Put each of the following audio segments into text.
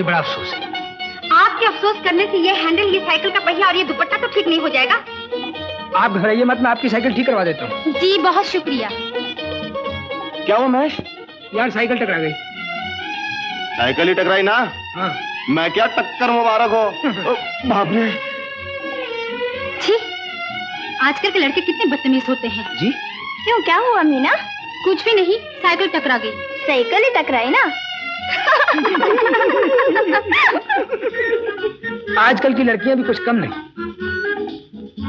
मुझे बड़ा अफसोस है। आपके अफसोस करने से ये हैंडल, ये साइकिल का पहिया और ये दुपट्टा तो ठीक नहीं हो जाएगा। आप घबराइए मत, मैं आपकी साइकिल ठीक करवा देता हूँ। जी बहुत शुक्रिया। क्या हुआ महेश? यार साइकिल टकरा गई। साइकिल ही टकराई ना? हाँ। मैं क्या टक्कर मुबारक हो। बाप रे। छी, आजकल के लड़के कितने बदतमीज होते हैं। जी क्यों, क्या हुआ मीना? कुछ भी नहीं, साइकिल टकरा गई। साइकिल ही टकराई ना? आजकल की लड़कियां भी कुछ कम नहीं।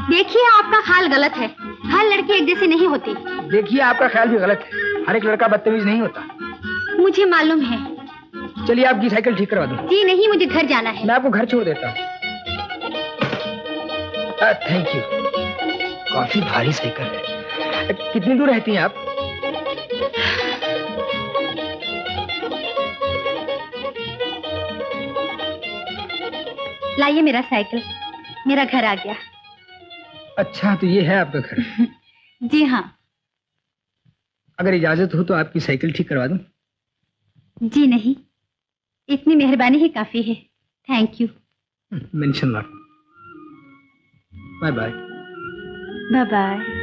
देखिए आपका ख्याल गलत है, हर लड़की एक जैसी नहीं होती। देखिए आपका ख्याल भी गलत है, हर एक लड़का बदतमीज नहीं होता। मुझे मालूम है। चलिए आपकी साइकिल ठीक करवा दूं। जी नहीं, मुझे घर जाना है। मैं आपको घर छोड़ देता हूँ। Thank you. काफी भारी साइकिल है। कितनी दूर रहती हैं आप? लाइए मेरा साइकिल, मेरा घर आ गया। अच्छा तो ये है आपका घर? जी हाँ। अगर इजाजत हो तो आपकी साइकिल ठीक करवा दूं? जी नहीं, इतनी मेहरबानी ही काफी है। Thank you. Mention not. Bye bye. Bye bye.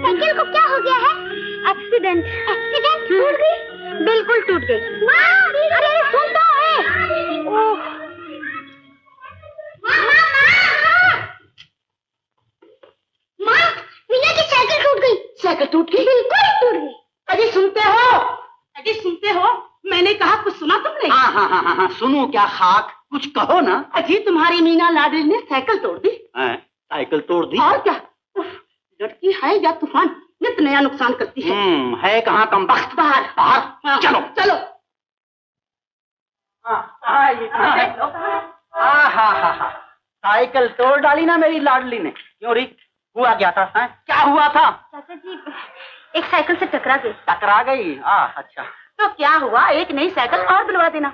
Cycle को क्या हो गया है? एक्सीडेंट। एक्सीडेंट? टूट गई? बिल्कुल टूट गई। माँ, अरे सुन तो है। ओह। माँ, मीना की साइकिल टूट गई। साइकिल टूट गई? बिल्कुल टूट गई। अजी सुनते हो? अजी सुनते हो? मैंने कहा कुछ सुना तुमने? हाँ, सुनो क्या खाक, कुछ कहो ना। अजी तुम्हारी मीना लाडली ने साइकिल तोड़ दी। साइकिल तोड़ दी? और क्या, लड़की है या तूफान, नित नया नुकसान करती है। है कहाँ कमबख्त। बाहर बाहर चलो चलो। साइकिल तोड़ डाली ना मेरी लाडली ने। क्यों री, हुआ क्या था? क्या हुआ था? चाचा जी, एक साइकिल से टकरा गई। टकरा गई? अच्छा तो क्या हुआ, एक नई साइकिल और दिलवा देना।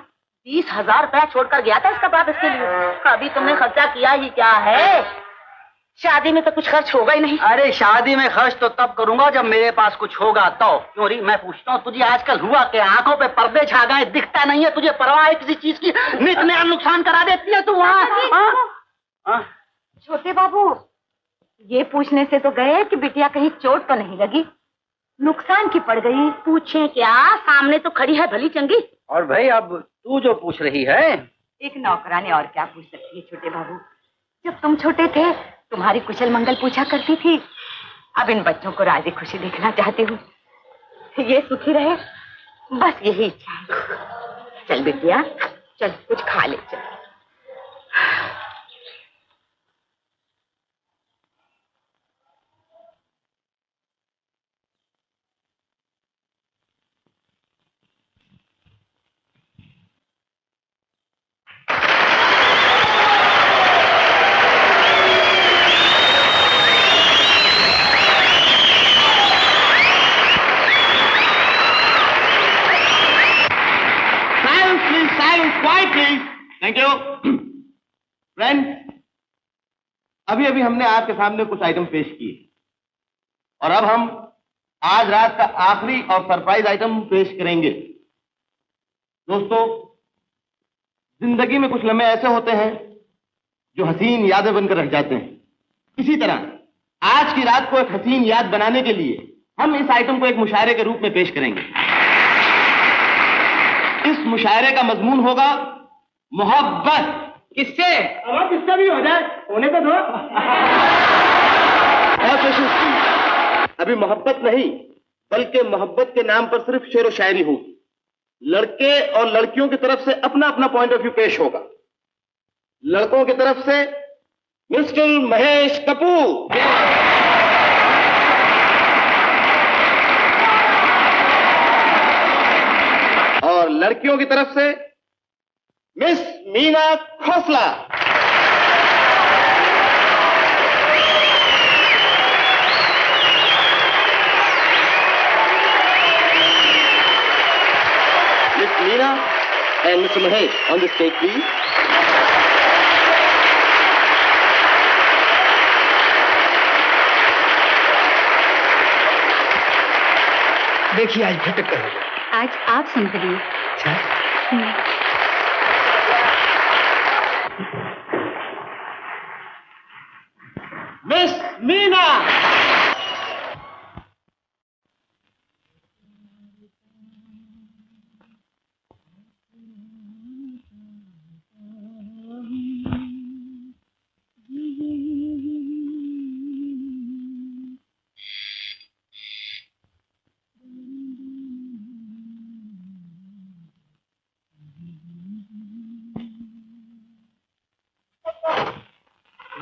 20,000 रुपया छोड़कर गया था इसका बाप इसके लिए। अभी तुमने खर्चा किया ही क्या है? शादी में तो कुछ खर्च होगा ही नहीं। अरे शादी में खर्च तो तब करूंगा जब मेरे पास कुछ होगा तो। क्यों री, मैं पूछता हूँ तुझे आजकल हुआ क्या? आंखों पे पर्दे छा गए, दिखता नहीं है तुझे, परवाह है किसी चीज की? नित नया नुकसान करा देती है तू वहाँ। छोटे बाबू, ये पूछने से तो गए कि बिटिया कहीं चोट तो नहीं लगी, नुकसान की पड़ गई। पूछे क्या, सामने तो खड़ी है भली चंगी। और भाई अब तू जो पूछ रही है। एक नौकरानी और क्या पूछ सकती है छोटे बाबू। जब तुम छोटे थे तुम्हारी कुशल मंगल पूछा करती थी, अब इन बच्चों को राजी खुशी देखना चाहती हूँ। ये सुखी रहे, बस यही इच्छा है। चल बिटिया चल, कुछ खा ले चल। Thank you friend. अभी अभी हमने आपके सामने कुछ आइटम पेश किए और अब हम आज रात का आखिरी और सरप्राइज आइटम पेश करेंगे। दोस्तों, जिंदगी में कुछ लम्हे ऐसे होते हैं जो हसीन यादें बनकर रह जाते हैं। इसी तरह आज की रात को एक हसीन याद बनाने के लिए हम इस आइटम को एक मुशायरे के रूप में पेश करेंगे। इस मुशायरे का मजमून होगा मोहब्बत। किससे? अब किसका भी हो जाए, होने तो दो। अभी मोहब्बत नहीं बल्कि मोहब्बत के नाम पर सिर्फ शेर व शायरी होगी। लड़के और लड़कियों की तरफ से अपना अपना पॉइंट ऑफ व्यू पेश होगा। लड़कों की तरफ से मिस्टर महेश कपूर, और लड़कियों की तरफ से miss Meena Khosla. And Mr. Mahesh, on the stage, please. देखिए आज भटक कर हो गया। आज आप संभलिए। अच्छा मिस मीना।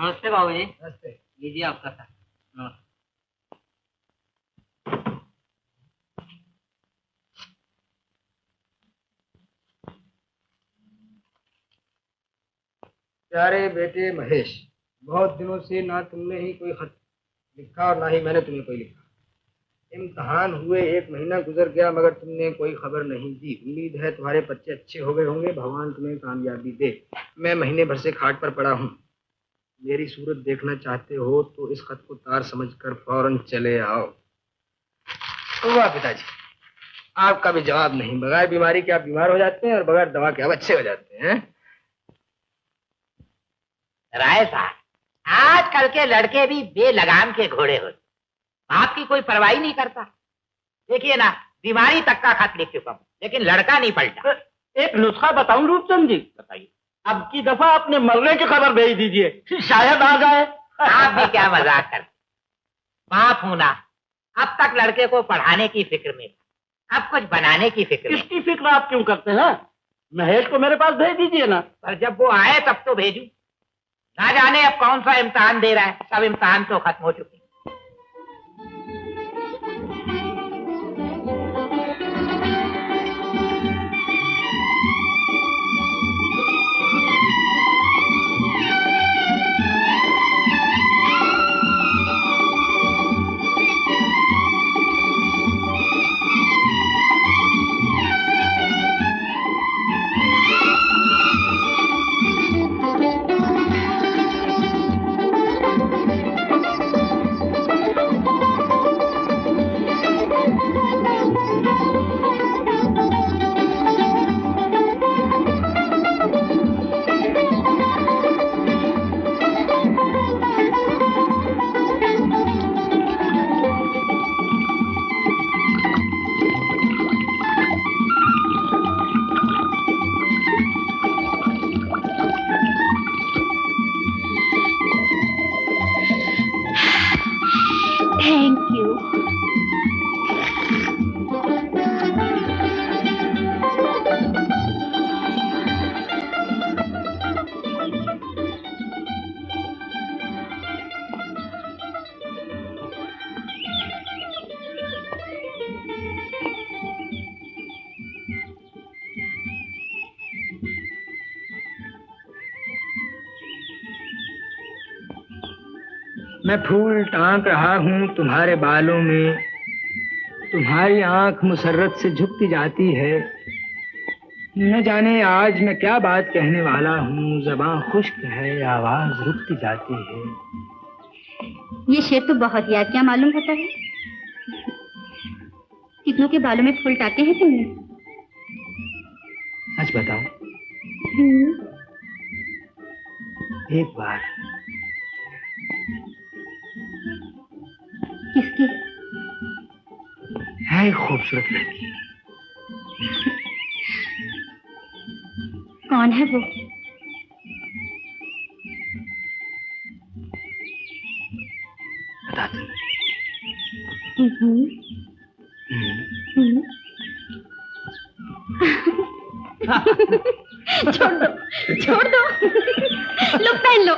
नमस्ते बाबूजी। नमस्ते। लीजिए आपका सर। नमस्ते। प्यारे बेटे महेश, बहुत दिनों से ना तुमने ही कोई खत लिखा और ना ही मैंने तुम्हें कोई लिखा। इम्तहान हुए 1 महीना गुजर गया मगर तुमने कोई खबर नहीं दी। उम्मीद है तुम्हारे बच्चे अच्छे हो गए होंगे, भगवान तुम्हें कामयाबी दे। मैं महीने भर से खाट पर पड़ा हूँ। मेरी सूरत देखना चाहते हो तो इस खत को तार समझकर फौरन चले आओ। वाह पिताजी, आपका भी जवाब नहीं। बगैर बीमारी के आप बीमार हो जाते हैं और बगैर दवा के आप अच्छे हो जाते हैं। राय साहब, आजकल के लड़के भी बेलगाम के घोड़े होते, बाप की कोई परवाह नहीं करता। देखिए ना, बीमारी तक का खत लिख चुका हूं, लेकिन लड़का नहीं पलटा। एक नुस्खा बताऊं रूपचंद जी? बताइए। अब की दफा अपने मरने की खबर भेज दीजिए, शायद आ जाए। आप भी क्या मजाक करते। बाप हूं ना, अब तक लड़के को पढ़ाने की फिक्र में था, अब कुछ बनाने की फिक्र में। इसकी फिक्र आप क्यों करते हैं? महेश को मेरे पास भेज दीजिए ना। पर जब वो आए तब तो भेजू। ना जाने अब कौन सा इम्तिहान दे रहा है, सब इम्तिहान तो खत्म हो चुके। Thank you. मैं फूल टांक रहा हूँ तुम्हारे बालों में, तुम्हारी आंख मुसर्रत से झुकती जाती है। न जाने आज मैं क्या बात कहने वाला हूँ, ज़बान खुश्क है, आवाज रुकती जाती है। ये शेर तो बहुत याद क्या मालूम होता है। कितनों के बालों में फूल टाके हैं तुमने? सच बताओ, एक बार। किसकी? है एक खूबसूरत लड़की। कौन है वो? बता दो। छोड़ दो, छोड़ दो। लो पहन लो।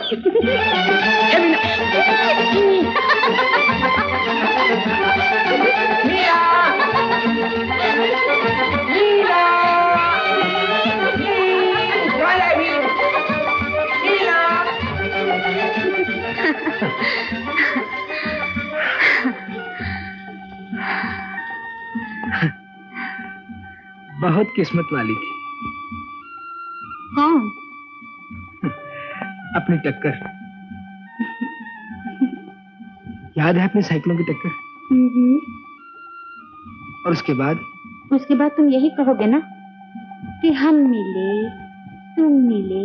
बहुत किस्मत वाली थी, कौन? अपनी टक्कर। याद है अपनी साइकिलों की टक्कर? और उसके बाद? उसके बाद तुम यही कहोगे ना कि हम मिले, तुम मिले,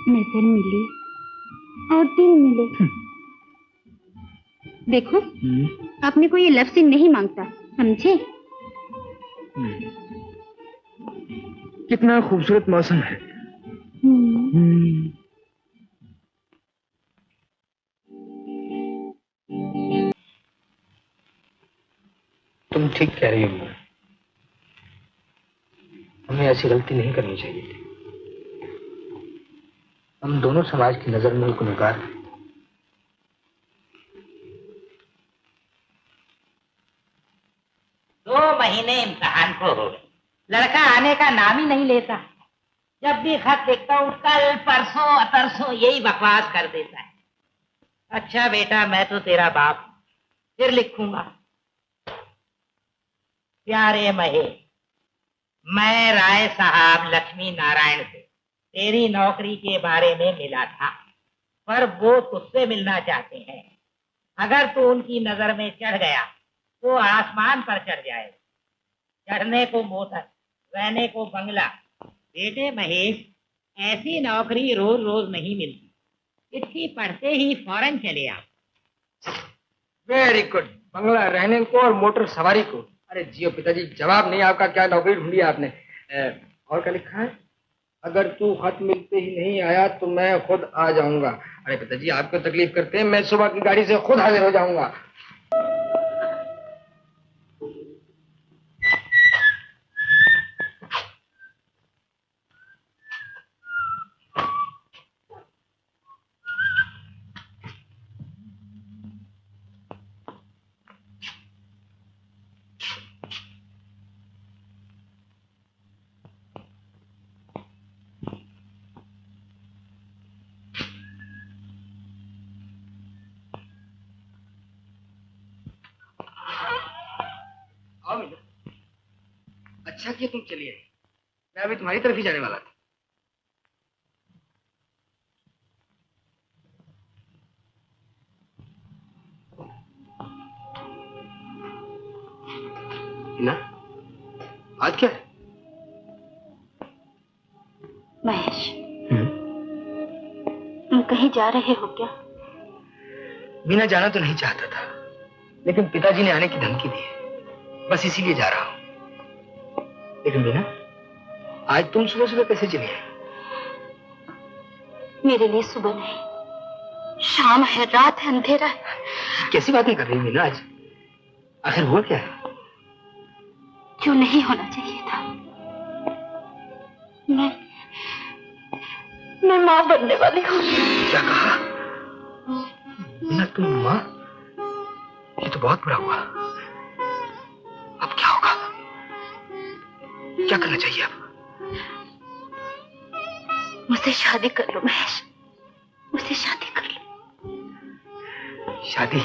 नजर मिली और दिल मिले। देखो, अपने को ये लफ्ज़ नहीं मांगता, समझे? कितना खूबसूरत मौसम है। तुम ठीक कह रही हो। हमें ऐसी गलती नहीं करनी चाहिए थी। हम दोनों समाज की नजर में गुनहगार हैं। 2 महीने इम्तिहान को हो गए, लड़का आने का नाम ही नहीं लेता। जब भी खत देखता हूँ कल परसों अतरसों यही बकवास कर देता है। अच्छा बेटा, मैं तो तेरा बाप फिर लिखूंगा। प्यारे महेश, मैं राय साहब लक्ष्मी नारायण से तेरी नौकरी के बारे में मिला था, पर वो तुझसे मिलना चाहते हैं। अगर तू उनकी नजर में चढ़ गया तो आसमान पर चढ़ जाए। चढ़ने को मोटर, रहने को बंगला। बेटे महेश, ऐसी नौकरी रोज रोज नहीं मिलती। चिट्ठी पढ़ते ही फौरन चले आओ। Very good. बंगला रहने को और मोटर सवारी को। अरे जियो पिताजी, जवाब नहीं आपका। क्या नौकरी ढूंढी आपने? और क्या लिखा है? अगर तू खत मिलते ही नहीं आया तो मैं खुद आ जाऊंगा। अरे पिताजी, आपको तकलीफ करते हैं, मैं सुबह की गाड़ी से खुद हाजिर हो जाऊंगा। अच्छा किया तुम चली आई, मैं अभी तुम्हारी तरफ ही जाने वाला था। ना, आज क्या है? महेश, तुम कहीं जा रहे हो क्या? मीना जाना तो नहीं चाहता था, लेकिन पिताजी ने आने की धमकी दी है, बस इसीलिए जा रहा हूं। लेकिन मीना, आज तुम सुबह सुबह कैसे चली आई? मेरे लिए सुबह नहीं, शाम है, रात है, अंधेरा है। कैसी बातें कर रही हो मीना? आज आखिर हुआ क्या है? जो नहीं होना चाहिए था। मैं माँ बनने वाली हूँ। क्या कहा? मीना, तुम माँ? ये तो बहुत बुरा हुआ। अब क्या होगा? क्या करना चाहिए अब? मुझसे शादी कर लो महेश, मुझसे शादी कर लो। शादी?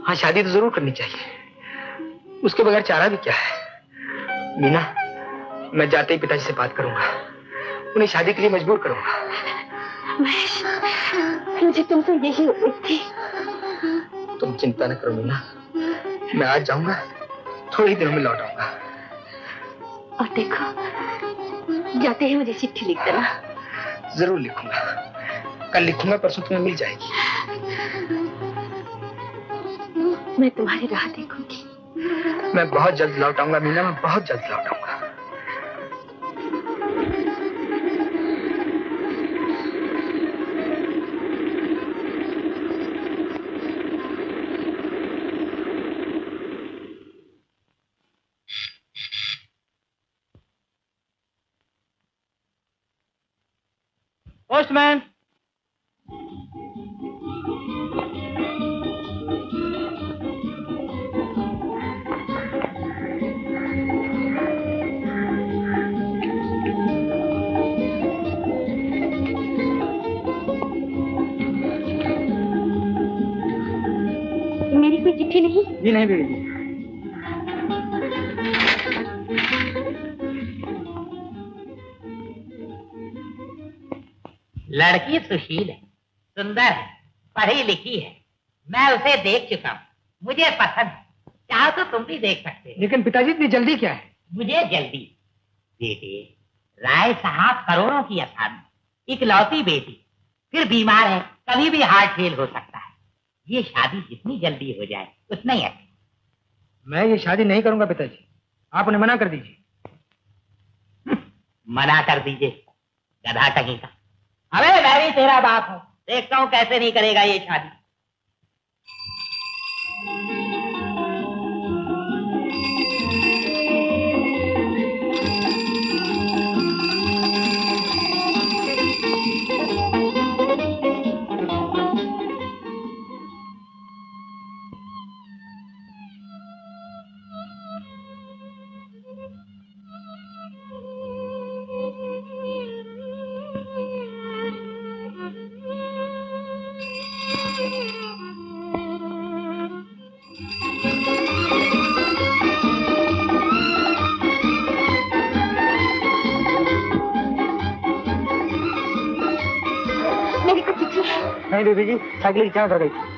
हाँ, शादी तो जरूर करनी चाहिए। उसके बगैर चारा भी क्या है? मीना, मैं जाते ही पिताजी से बात करूंगा, उन्हें शादी के लिए मजबूर करूंगा। महेश, मुझे तुमसे यही उम्मीद थी। तुम चिंता न करो मीना, मैं आज जाऊंगा, थोड़े ही दिनों में लौट आऊंगा। और देखो, जाते ही मुझे चिट्ठी लिख देना। जरूर लिखूंगा, कल लिखूंगा, परसों तुम्हें मिल जाएगी। मैं तुम्हारी राह देखूंगी। मैं बहुत जल्द लौट आऊंगा मीना, मैं बहुत जल्द लौट आऊंगा। पोस्टमैन, मेरी कोई चिट्ठी नहीं? जी नहीं बेटी। लड़की सुशील है, सुंदर है, पढ़ी लिखी है। मैं उसे देख चुका हूँ, मुझे पसंद है। चाहो तो तुम भी देख सकते हो। लेकिन पिताजी इतनी जल्दी क्या है? मुझे जल्दी बेटे, राय साहब करोड़ों की आसामी, इकलौती बेटी, फिर बीमार है, कभी भी हार्ट फेल हो सकता है। ये शादी जितनी जल्दी हो जाए उतना ही अच्छा। मैं ये शादी नहीं करूंगा पिताजी, आप उन्हें मना कर दीजिए। मना कर दीजिए, गधा कहीं का। अबे मैं भी तेरा बाप हूं, देखता हूं कैसे नहीं करेगा ये शादी। नहीं बेबी जी, साइकिल की चाबी उतर गई।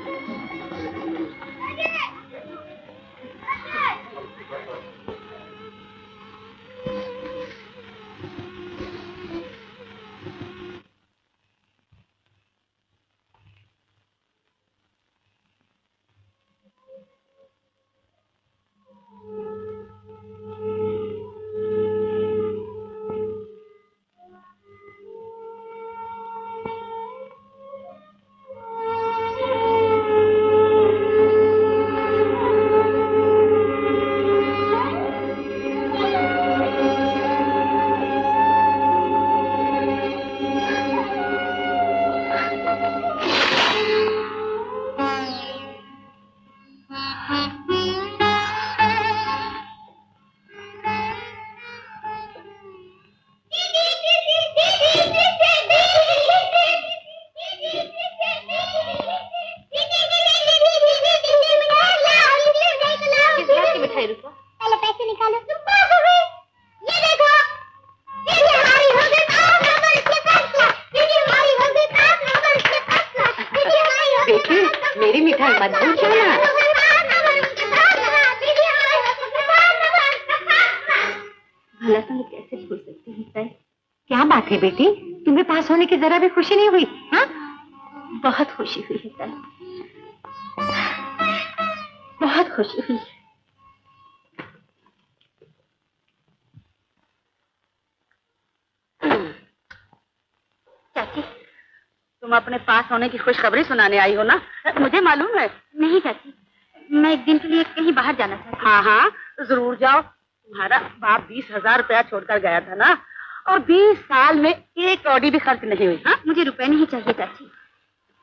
मेरी मिठाई मत भूल जाना। भला तुम कैसे भूल सकती हूँ सर? क्या बात है बेटी, तुम्हें पास होने की जरा भी खुशी नहीं हुई? हाँ, बहुत खुशी हुई है सर, बहुत खुशी हुई। चाची, तुम अपने पास होने की खुशखबरी सुनाने आई हो ना? मुझे मालूम है। नहीं चाची, मैं एक दिन के लिए कहीं बाहर जाना चाहती। हाँ हाँ, जरूर जाओ। तुम्हारा बाप 20,000 रुपया छोड़कर गया था ना, और 20 साल में एक कौड़ी भी खर्च नहीं हुई। हाँ, मुझे रुपए नहीं चाहिए चाची,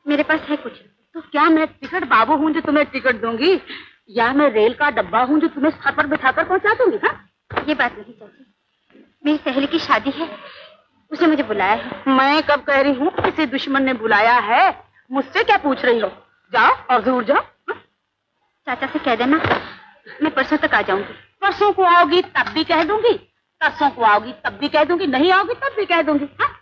मेरे पास है कुछ। तो क्या मैं टिकट बाबू हूँ जो तुम्हें टिकट दूंगी, या मैं रेल का डब्बा हूँ जो तुम्हें सर पर बिठाकर पहुँचा दूंगी? हाँ, ये बात नहीं चाची, मेरी सहेली की शादी है, उसने मुझे बुलाया है। मैं कब कह रही हूँ किसी दुश्मन ने बुलाया है? मुझसे क्या पूछ रही हो? जाओ और जरूर जाओ। चाचा से कह देना मैं परसों तक आ जाऊंगी। परसों को आओगी तब भी कह दूंगी, परसों को आओगी तब भी कह दूंगी, नहीं आओगी तब भी कह दूंगी। हाँ?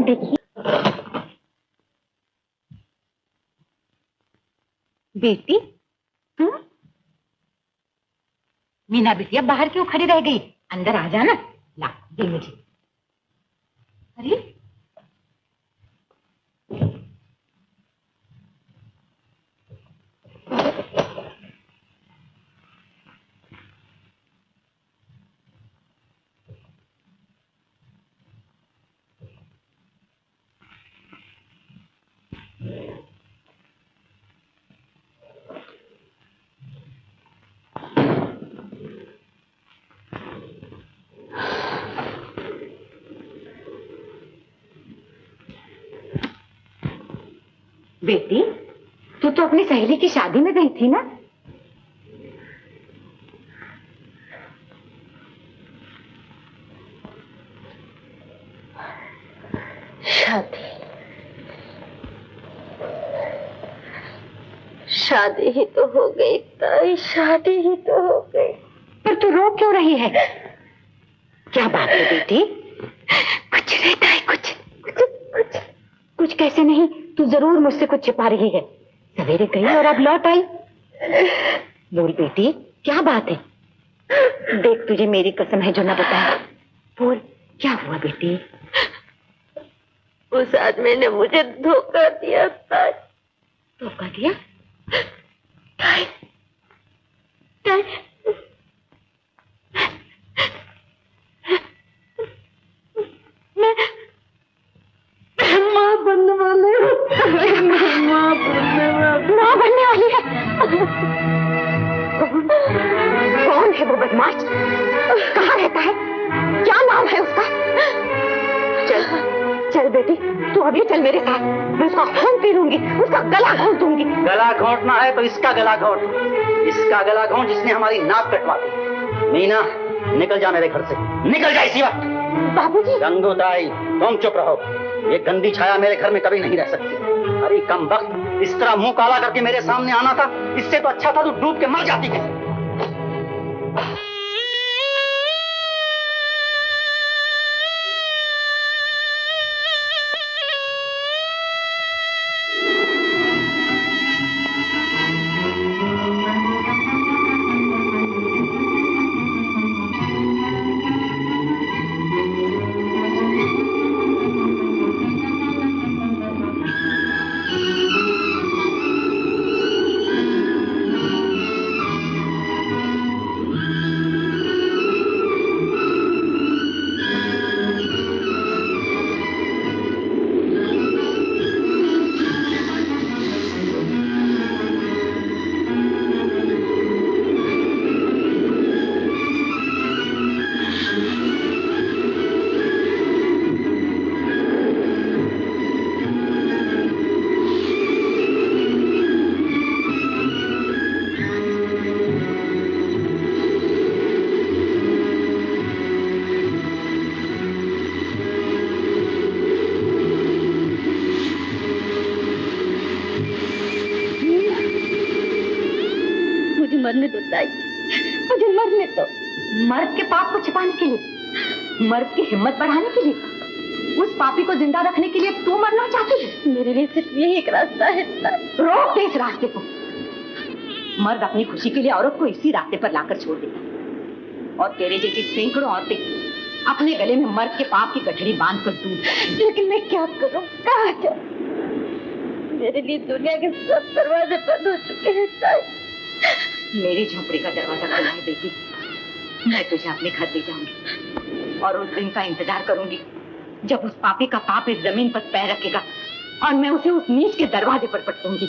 देखिए बेटी, तुम मीना बिटिया बाहर क्यों खड़ी रह गई? अंदर आ जाना। ला दे मुझे। अरे बेटी, तू तो अपनी सहेली की शादी में गई थी ना? शादी ही तो हो गई ताई, शादी ही तो हो गई। पर तू रो क्यों रही है? क्या बात है बेटी? कुछ नहीं ताई, कुछ कैसे नहीं? तू जरूर मुझसे कुछ छिपा रही है। सवेरे गई और अब लौट आई। बोल बेटी, क्या बात है? देख, तुझे मेरी कसम है जो न बताया। बोल, क्या हुआ बेटी? उस आदमी ने मुझे धोखा दिया ताई। धोखा दिया? ताई, ताई, मैं माँ बनने वाली हूँ। माँ बनने वाली है। कौन है वो बदमाश? कहाँ रहता है? क्या नाम है उसका? चल बेटी, तू अभी चल मेरे साथ। मैं उसका खून पी लूंगी, उसका गला घोंट दूंगी। गला घोंटना है तो इसका गला घोंट, इसका गला घोंट जिसने हमारी नाक कटवा दी। मीना, निकल जा मेरे घर से, निकल जा इसी वक्त। बाबूजी। गंगूताई, तुम चुप रहो। ये गंदी छाया मेरे घर में कभी नहीं रह सकती। अरे कम वक्त, इस तरह मुंह काला करके मेरे सामने आना था। इससे तो अच्छा था तू डूब के मर जाती है। मरने दो ताई, मुझे मरने दो। मर्द के पाप को छिपाने के लिए, मर्द की हिम्मत बढ़ाने के लिए, उस पापी को जिंदा रखने के लिए तू मरना चाहती है? मेरे लिए सिर्फ यही एक रास्ता है ताई। रोक दे इस रास्ते को। मर्द अपनी खुशी के लिए औरत को इसी रास्ते पर लाकर छोड़ देता, और तेरे जैसी सैकड़ों औरतें अपने गले में मर्द के पाप की गठरी बांध कर दूध। लेकिन मैं क्या करूं, कहाँ जाऊं? मेरे लिए दुनिया के सब दरवाजे बंद हो चुके हैं ताई। मेरी झोपड़ी का दरवाजा खुला है बेटी। मैं तुझे अपने घर ले जाऊंगी और उस दिन का इंतजार करूंगी जब उस पापी का पाप इस जमीन पर पैर रखेगा और मैं उसे उस नीच के दरवाजे पर पटकूंगी।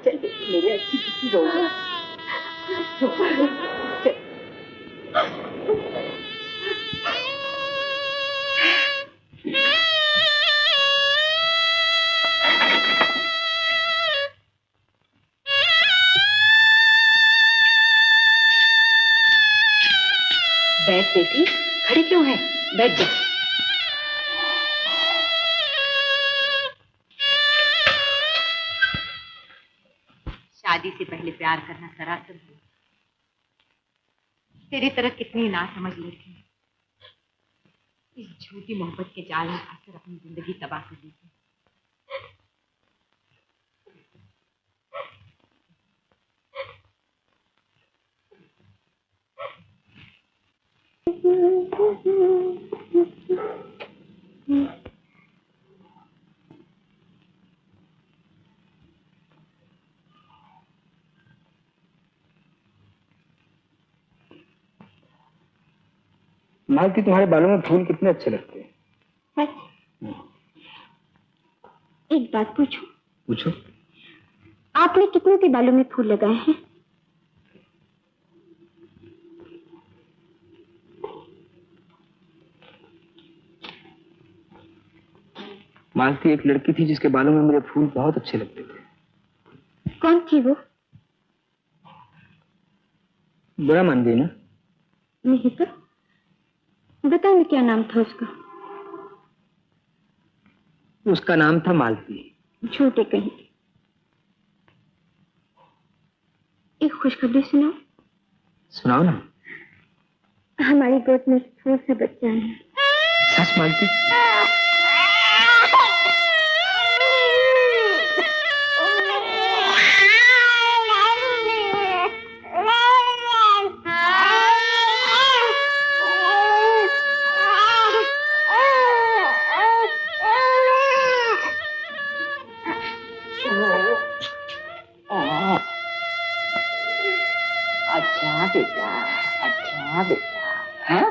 चल बेटी, मेरी अच्छी किसी रो चल। बैठ बेटी, खड़ी क्यों है? बैठ जा। शादी से पहले प्यार करना सरासर है। तेरी तरह कितनी ना समझ लेती, इस झूठी मोहब्बत के जाल में फंसकर अपनी जिंदगी तबाह कर देती। मालती, तुम्हारे बालों में फूल कितने अच्छे लगते हैं। एक बात पूछूं? पूछो। आपने कितनों के बालों में फूल लगाए हैं? मालती एक लड़की थी जिसके बालों में मुझे फूल बहुत अच्छे लगते थे। कौन थी वो? बुरा मान गई ना? नहीं तो बता ना, क्या नाम था उसका? उसका नाम था मालती। झूठे कहीं। एक खुशखबरी सुनाओ। सुनाओ ना। हमारी गोद में फूल सा बच्चा है। सच मालती? अच्छा बेटा, अच्छा बेटा, हाँ?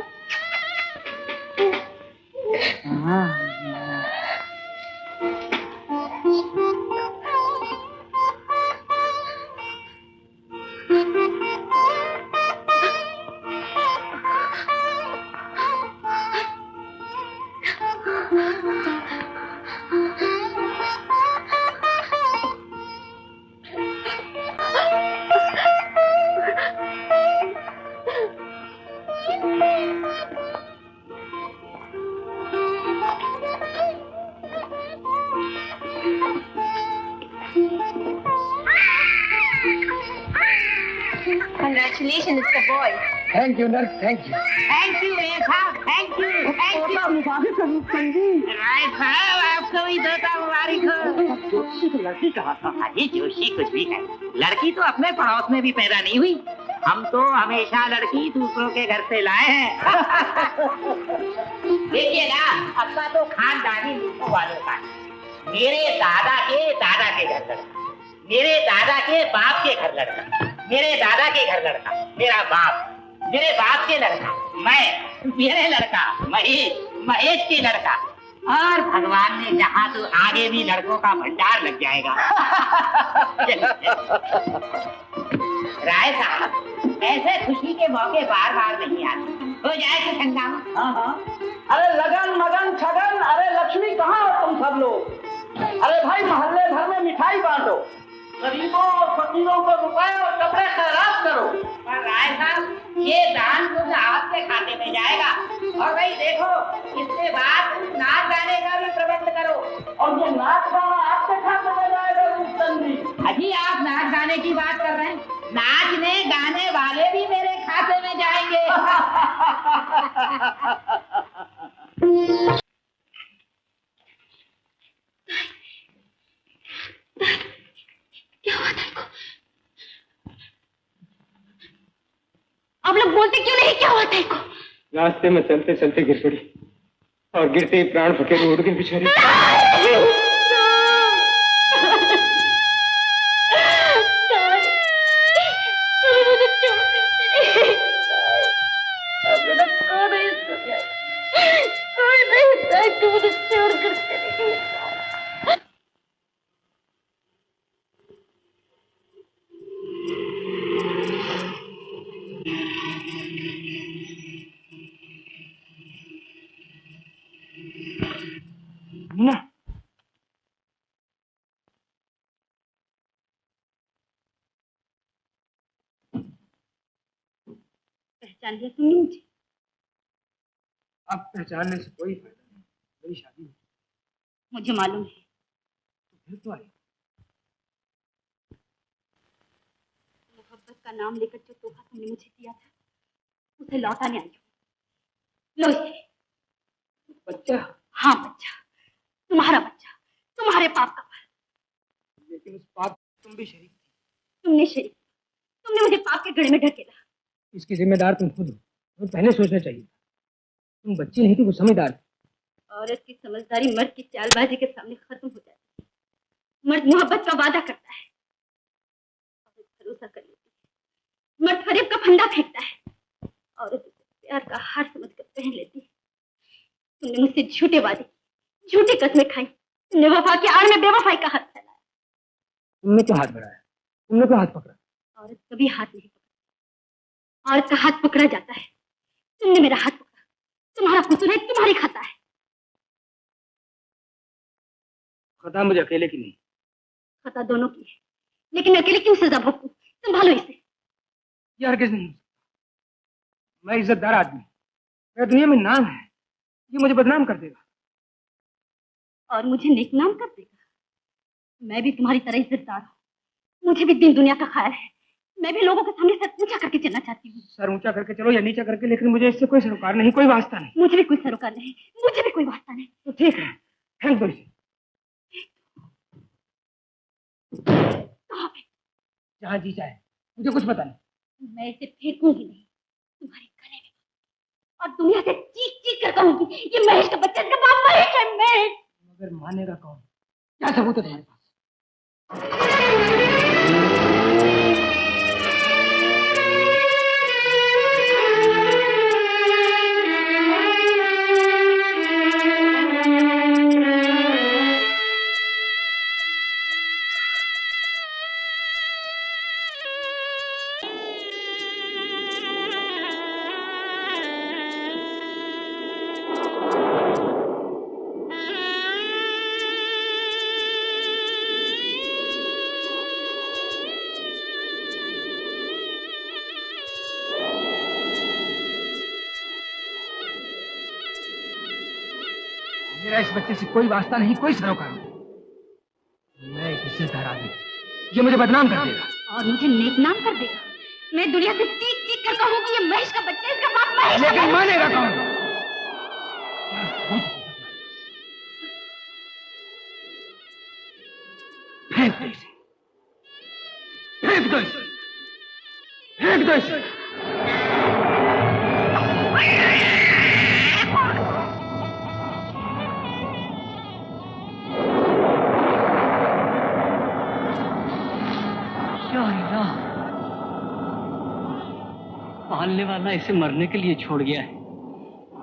Congratulations, it's a boy. Thank you nurse, thank you. Thank you साहब, थैंक यू, थैंक यू। राय साहब, आपको भी देता मुबारक हो। जोशी को लड़की कहा था। अरे जोशी कुछ भी है, लड़की तो अपने पड़ोस में भी पैदा नहीं हुई। हम तो हमेशा लड़की दूसरों के घर से लाए हैं। देखिए ना, अपना तो खानदानी लूटों वालों का है। मेरे दादा के घर लड़का, मेरे दादा के बाप के घर लड़का, मेरे दादा के घर लड़का, मेरा बाप, मेरे बाप के लड़का, मैं, मेरे लड़का महेश के लड़का, और भगवान ने चाहा तो आगे भी लड़कों का भंडार लग जाएगा। राय साहब, ऐसे खुशी के मौके बार बार नहीं आते। हो जाए कुछ हंगामा। हाँ हाँ, अरे लगन मगन छगन, अरे लक्ष्मी कहाँ हो तुम सब लोग? अरे भाई मोहल्ले भर में मिठाई बांटो, गरीबों और फकीरों को रुपए और कपड़े खैरात करो। पर राय साहब, ये दान तो आपके खाते में जाएगा। और भाई देखो, इसके बाद नाच गाने का भी प्रबंध करो। और ये नाच गाना आपके खाते में जाएगा रूपचंद जी? अजी आप नाच गाने की बात कर रहे हैं, नाचने गाने वाले भी मेरे खाते में जाएंगे। क्या हुआ तेरे को? आप लोग बोलते क्यों नहीं? क्या हुआ तेरे को? रास्ते में चलते चलते गिर पड़ी और गिरते ही प्राण फकेर उड़ गई बेचारी। ना पहचान लिया तुमने मुझे? अब पहचानने से कोई फायदा नहीं, मेरी शादी है। मुझे मालूम है। तो फिर तो आई। मोहब्बत का नाम लेकर जो तोहफा तुमने मुझे दिया था, उसे लौटाने आई हूँ। लो इसे। बच्चा? हाँ बच्चा, तुम्हारा बच्चा, तुम्हारे पाप का फल। लेकिन उस पाप तुम भी शरीक थी। तुमने शरीक, तुमने मुझे पाप के गढ़े में ढकेला। इसकी जिम्मेदार तुम खुद हो, तुम्हें पहले सोचना चाहिए। तुम बच्ची नहीं थी, वो समझदार थी। औरत की समझदारी मर्द की चालबाजी के सामने खत्म हो जाती है। मर्द मोहब्बत का वादा करता है, औरत भरोसा कर लेती है। मर्द फरेब का फंदा फेंकता है, औरत उसे प्यार का हार समझकर पहन लेती है। तुमने मुझसे झूठे वादे, झूठी कस्में खाई। तुमने वफा की आड़ में बेवफाई का हाथ फैलाया। तुमने क्यों हाथ बढ़ाया? तुमने क्यों हाथ पकड़ा? औरत कभी हाथ नहीं पकड़ती, औरत का हाथ पकड़ा जाता है। तुमने मेरा हाथ पकड़ा, तुम्हारा कसूर है, तुम्हारी खता है। खता मुझे अकेले की नहीं। खता दोनों की है, लेकिन अकेले क्यों सजा भोगूं? संभालो इसे। ये हरगिज नहीं हो सकता। मैं इज्जतदार आदमी, मेरे दुनिया में नाम है, ये मुझे बदनाम कर देगा। और मुझे नेकनाम कर देगा। मैं भी तुम्हारी तरह इज्जतदार हूँ, मुझे भी दिन दुनिया का ख्याल है। मैं भी लोगों के सामने सर ऊंचा करके चलना चाहती हूँ। सर ऊंचा करके चलो या नीचा करके, लेकिन मुझे इससे कोई सरोकार नहीं, कोई वास्ता नहीं। मुझे भी कोई सरोकार नहीं, मुझे भी कोई वास्ता नहीं। तो ठीक है, फेंक दो इसे। कहाँ पे? जहाँ जी चाहे, मुझे कुछ पता नहीं। मैं इसे फेंकूंगी नहीं, तुम्हारे गले में। और दुनिया से चीख चीख कर कहूंगी, ये महेश का बच्चा, इसका बाप महेश है। महेश मगर मानेगा कौन? क्या सबूत है तुम्हारे पास? मेरा इस बच्चे से कोई वास्ता नहीं, कोई सरोकार नहीं। मैं एक इज्जतदार आदमी, ये मुझे बदनाम कर देगा और मुझे नेकनाम कर देगा। मैं दुनिया से चीख चीख कर कहूंगी, ये महेश का बच्चा, इसका बाप महेश है। लेकिन मानेगा कौन? फेंक दो इसे, फेंक दो इसे, फेंक दो इसे। पालने वाला इसे मरने के लिए छोड़ गया है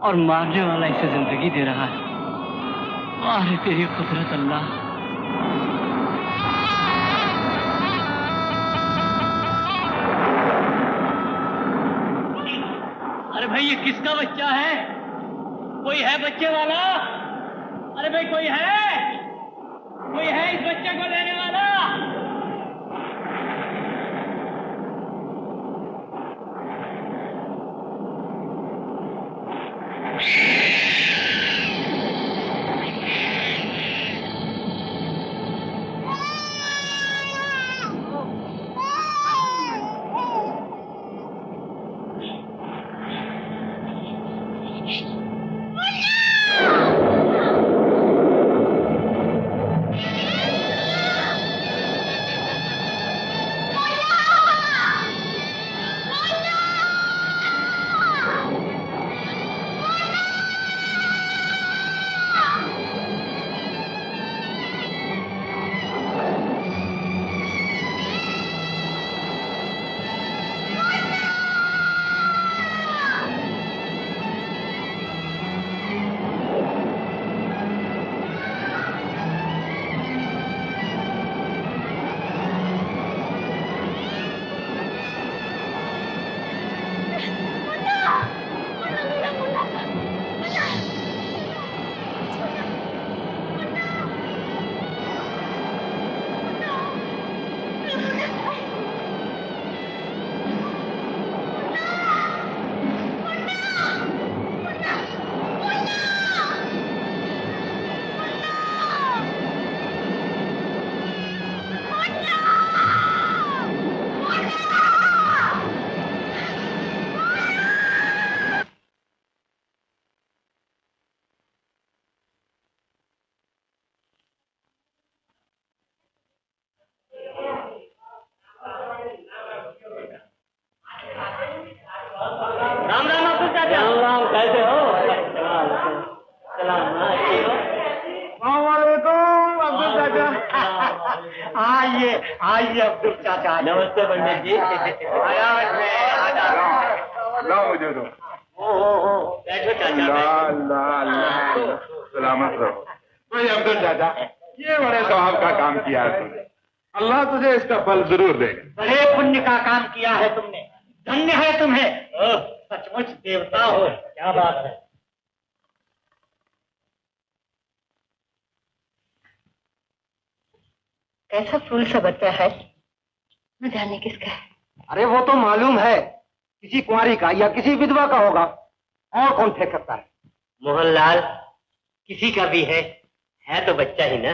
और मारने वाला इसे जिंदगी दे रहा है। अरे तेरी कुदरत अल्लाह। अरे भाई ये किसका बच्चा है? कोई है बच्चे वाला? अरे भाई कोई है? कोई है इस बच्चे को लेने वाला? आइए आइए अब्दुल चाचा। नमस्ते पंडित जी। आया मैं आ जा रहा हूँ। लाओ मुझे दो। बैठो चाचा। सलामत रहो। भाई अब्दुल चाचा, ये बड़े सवाब का काम किया है तुमने। अल्लाह तुझे इसका फल जरूर देगा। बड़े पुण्य का काम किया है तुमने, धन्य है तुम्हें। सचमुच देवता हो। क्या बात है। कैसा फूल सा बच्चा है, न जाने किसका है। अरे वो तो मालूम है, किसी कुंवारी का या किसी विधवा का होगा, और कौन फेंक सकता है। मोहनलाल, किसी का भी है तो बच्चा ही ना।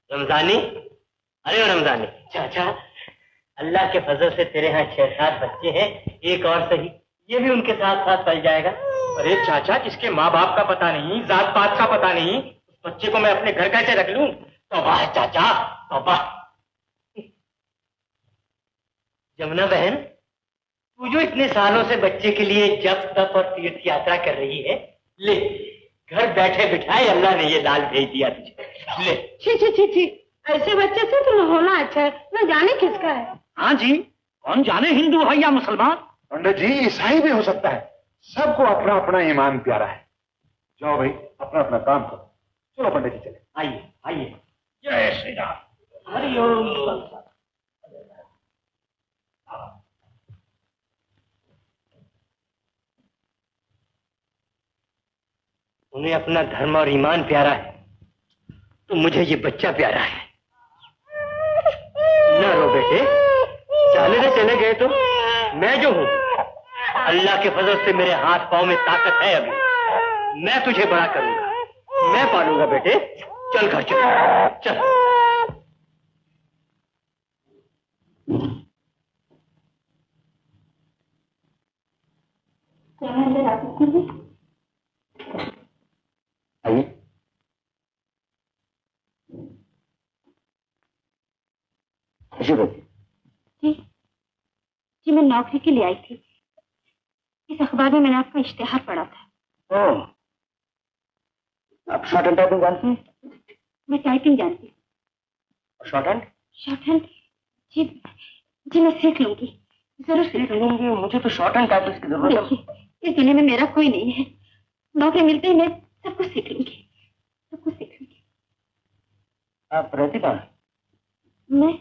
रमजानी, अरे रमजानी चाचा, अल्लाह के फजल से तेरे यहाँ 6-7 बच्चे हैं, एक और सही, ये भी उनके साथ साथ पल जाएगा। अरे चाचा, जिसके माँ बाप का पता नहीं, जात पात का पता नहीं, उस बच्चे को मैं अपने घर कैसे रख लूं? तौबा है चाचा, तौबा। जमुना बहन, तू जो इतने सालों से बच्चे के लिए जप तप और तीर्थ यात्रा कर रही है, ले घर बैठे बिठाए अल्लाह ने ये लाल भेज दिया तुझे। ले। छी, ऐसे बच्चे से तो होना अच्छा है, न जाने किसका है। हाँ जी, कौन जाने हिंदू है या मुसलमान। पंडित जी, ईसाई भी हो सकता है, सबको अपना अपना ईमान प्यारा है। जाओ भाई, अपना अपना काम करो। चलो पंडित जी चले। आइए आइए। जय श्री राम। हरिओम। उन्हें अपना धर्म और ईमान प्यारा है, तो मुझे ये बच्चा प्यारा है। ना रो बेटे, जाने से चले गए तो मैं जो हूं, अल्लाह के फजल से मेरे हाथ पांव में ताकत है अभी। मैं तुझे बड़ा करूंगा, मैं पालूंगा बेटे। चल घर चल, चल। आइए। जी, मैं नौकरी के लिए आई थी। इस अखबार में मैंने आपका इश्तिहार पढ़ा था। ओह, आप शॉर्ट हैंड टाइपिंग जानती हैं? मैं टाइपिंग जानती हूँ। Shorthand? Shorthand? जी मैं सीख लूंगी, जरूर सीख लूंगी। मुझे तो शॉर्ट हैंड टाइपिंग की जरूरत है। देखिए, इस दुनिया में मेरा कोई नहीं है, नौकरी मिलते ही मैं सब कुछ सीख लूंगी, सब कुछ सीख लूंगी। आप रहती कहाँ? मैं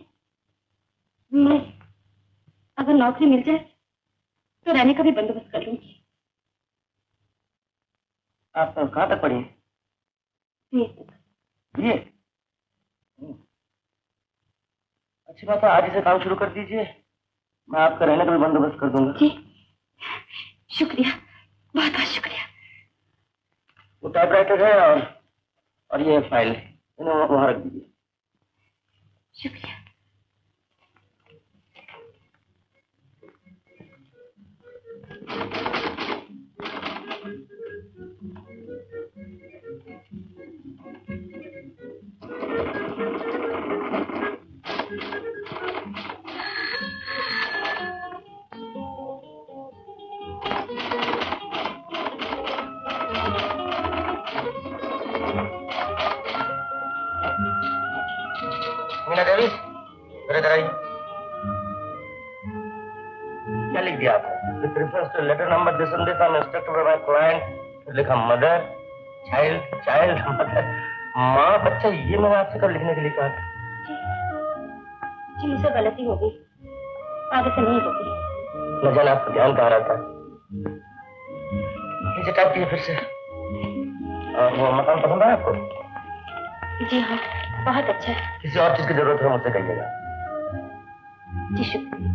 अगर नौकरी मिल जाए तो रहने का भी बंदोबस्त कर लूंगी। आप कहाँ तक पढ़ी? ये अच्छी बात है, आज से काम शुरू कर दीजिए, मैं आपका रहने का भी बंदोबस्त कर दूंगा। जी शुक्रिया, बहुत बहुत शुक्रिया। वो टाइपराइटर है और ये फाइल इन्हें वहां रख दीजिए। शुक्रिया। मीना देवी, इधर आइए। क्या लिख दिया आपने? With reference to letter number this and this I am instructed by my client. लिखा मदर, चाइल्ड, मदर, माँ, बच्चा। ये मैंने आपसे कब लिखने के लिए कहा था? जी मुझसे गलती हो गई, आगे से नहीं होगी। न जाने आपका ध्यान कहाँ रहता है। नीचे टाइप कीजिए फिर से। वो मकान पसंद है आपको? जी हाँ, बहुत अच्छा है। किसी और चीज की जरूरत है मुझसे कहिएगा। जी शुक्रिया।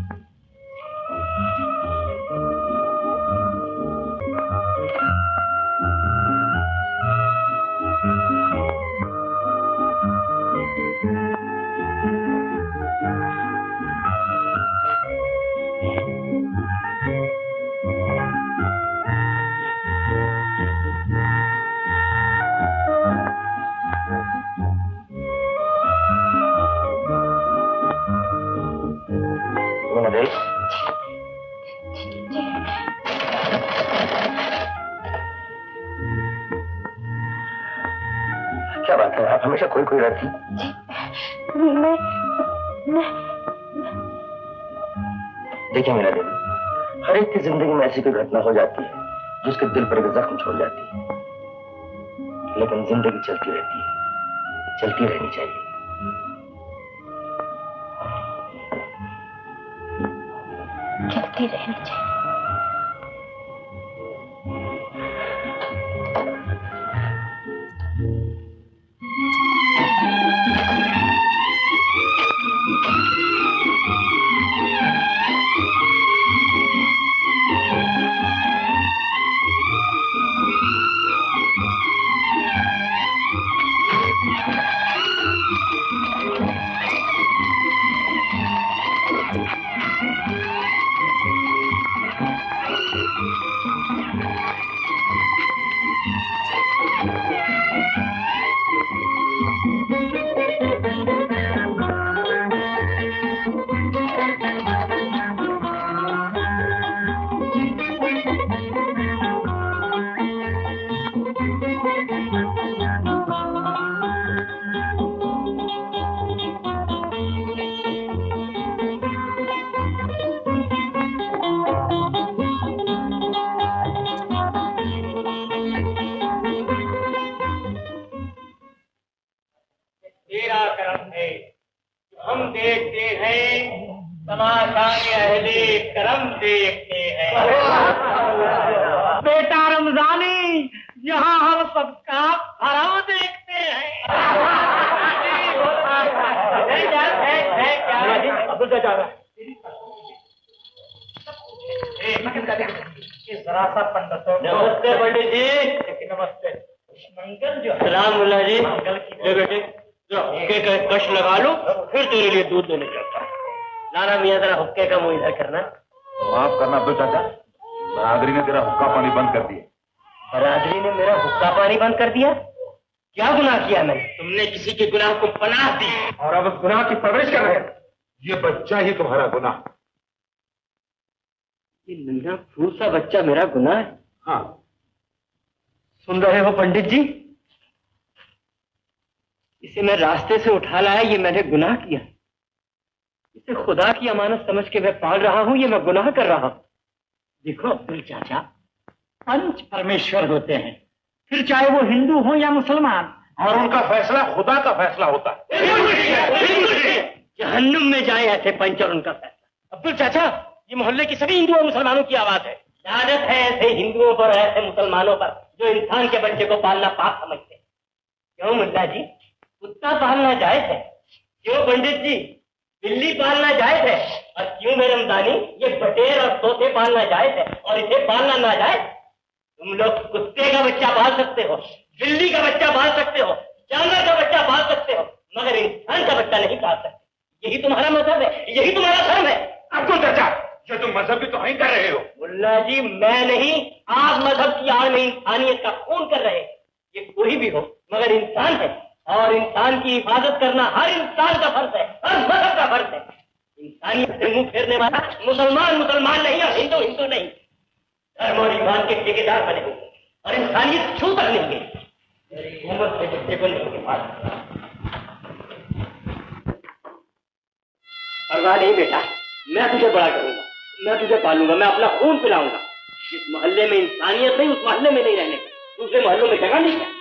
क्या बात है, आप हमेशा खोई रहती? मैं देखिए मीना देवी, हर एक की जिंदगी में ऐसी कोई घटना हो जाती है जिसके दिल पर एक जख्म छोड़ जाती है, लेकिन जिंदगी चलती रहती है, चलती रहनी चाहिए। चलती रहनी चाहिए। तेरा करम है, हम देखते हैं तमाशा के अहले करम देखते हैं। बेटा रमजानी, यहाँ हम सबका भरम देखते हैं। जरा सा पंडितों, नमस्ते पंडित जी। नमस्ते। मंगल जो सलाम मुल्ला जी। मंगल की बेटे हुक्के का कश लगा लो, फिर तेरे लिए दूध देने चलता है। लाना मियाँ जरा हुक्के का मुंह इधर करना। माफ करना अब्दुल चाचा, बरादरी ने तेरा हुक्का पानी बंद कर दिया। बरादरी ने मेरा हुक्का पानी बंद कर दिया? क्या गुनाह किया मैंने? तुमने किसी के गुनाह को पनाह दी और अब उस गुनाह की परवरिश कर रहे हैं। ये बच्चा ही तुम्हारा गुनाह। ये नन्हा फूल सा बच्चा मेरा गुनाह है? हाँ। सुन रहे हो पंडित जी, इसे मैं रास्ते से उठा लाया, ये मैंने गुनाह किया। इसे खुदा की अमानत समझ के मैं पाल रहा हूं, ये मैं गुनाह कर रहा हूं। देखो अब्दुल चाचा, पंच परमेश्वर होते हैं, फिर चाहे वो हिंदू हो या मुसलमान, और उनका फैसला खुदा का फैसला होता है। जहन्नुम में जाए ऐसे पंच और उनका फैसला। अब्दुल चाचा, ये मोहल्ले की सभी हिंदू और मुसलमानों की आवाज है। लानत है ऐसे हिंदुओं पर, ऐसे मुसलमानों पर जो इंसान के बच्चे को पालना पाप समझते हैं। क्यों मुल्ला जी, कुत्ता पालना जायज है? क्यों पंडित जी, बिल्ली पालना जायज है? और क्यों मेरे रमजानी, ये बटेर और तोते पालना जायज है और इसे पालना नाजायज? तुम लोग कुत्ते का बच्चा पाल सकते हो, बिल्ली का बच्चा पाल सकते हो, जानवर का बच्चा पाल सकते हो, मगर इंसान का बच्चा नहीं पाल सकते। यही तुम्हारा मजहब है, यही तुम्हारा धर्म है। अब्दुल चाचा, ये तुम मजहब की तौहीन कर रहे हो। मुल्ला जी, मैं नहीं, आप मजहब की आड़ में इंसानियत का खून कर रहे हैं। ये कोई भी हो मगर इंसान है, और इंसान की हिफाजत करना हर इंसान का फर्ज है, हर मजहब का फर्ज है। इंसानियत से मुंह फेरने वाला मुसलमान मुसलमान नहीं और हिंदू हिंदू नहीं। धर्म और ईमान के ठेकेदार बने होंगे और इंसानियत छू तक लेंगे। मेरी हुकूमत से बच्चे को नहीं पाल। परवाह नहीं बेटा, मैं तुझे बड़ा करूंगा, मैं तुझे पालूंगा, मैं अपना खून पिलाऊंगा। जिस मोहल्ले में इंसानियत नहीं, उस मोहल्ले में नहीं रहने का, दूसरे मोहल्लों में जगह नहीं है।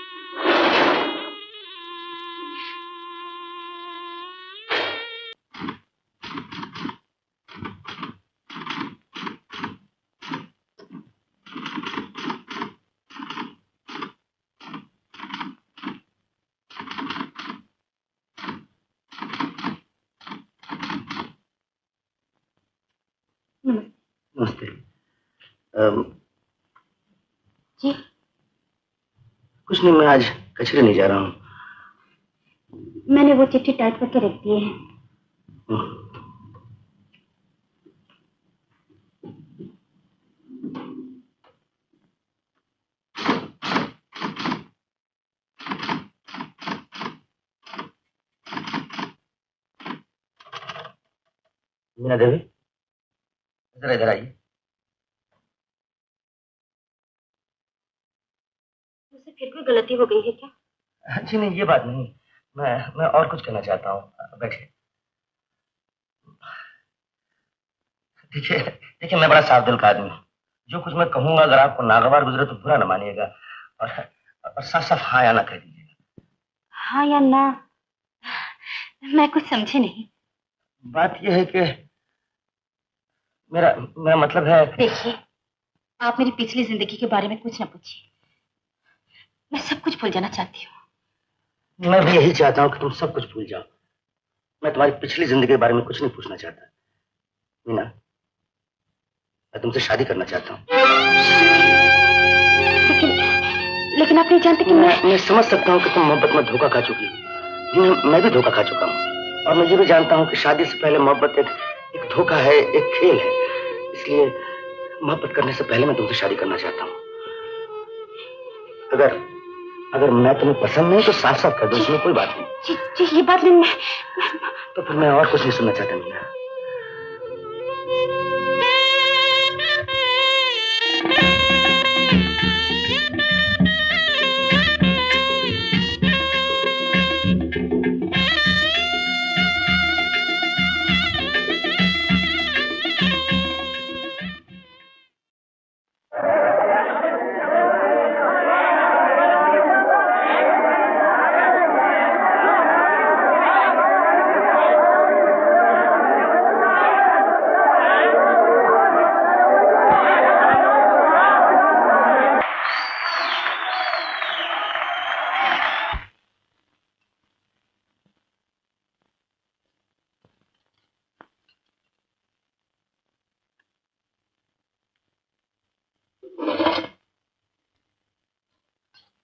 नमस्ते। जी कुछ नहीं, मैं आज कचरे नहीं जा रहा हूँ। मैंने वो चिट्ठी टाइप करके रख दी है। मीना देवी, जरा इधर आइए। मुझसे फिर कोई गलती हो गई है क्या? जी नहीं, ये बात नहीं, मैं और कुछ कहना चाहता हूँ। बैठिए। देखिए, मैं बड़ा साफ दिल का आदमी हूँ। जो कुछ मैं कहूंगा अगर आपको नागवार गुजरे तो बुरा ना मानिएगा, और साफ साफ हाँ या ना कह दीजिएगा। हाँ या ना? मैं कुछ समझी नहीं। बात यह है कि मेरा मतलब है। देखिए, आप मेरी पिछली जिंदगी के बारे में कुछ ना पूछिए, मैं सब कुछ भूल जाना चाहती हूँ। मैं भी यही चाहता हूँ कि तुम सब कुछ भूल जाओ। मैं तुम्हारी पिछली जिंदगी के बारे में कुछ नहीं पूछना चाहता। मीना, मैं तुमसे शादी करना चाहता हूँ। लेकिन आप नहीं जानते कि मैं समझ सकता हूँ कि तुम मोहब्बत में धोखा खा चुकी हो। मैं भी धोखा खा चुका हूँ, और मैं ये भी जानता हूँ कि शादी से पहले मोहब्बत एक धोखा है, एक खेल है। इसलिए मोहब्बत करने से पहले मैं तुमसे शादी करना चाहता हूँ। अगर मैं तुम्हें पसंद नहीं तो साफ साफ कर दो, इसमें कोई बात नहीं। जी ये बात नहीं। तो फिर मैं और कुछ नहीं सुनना चाहता मीना।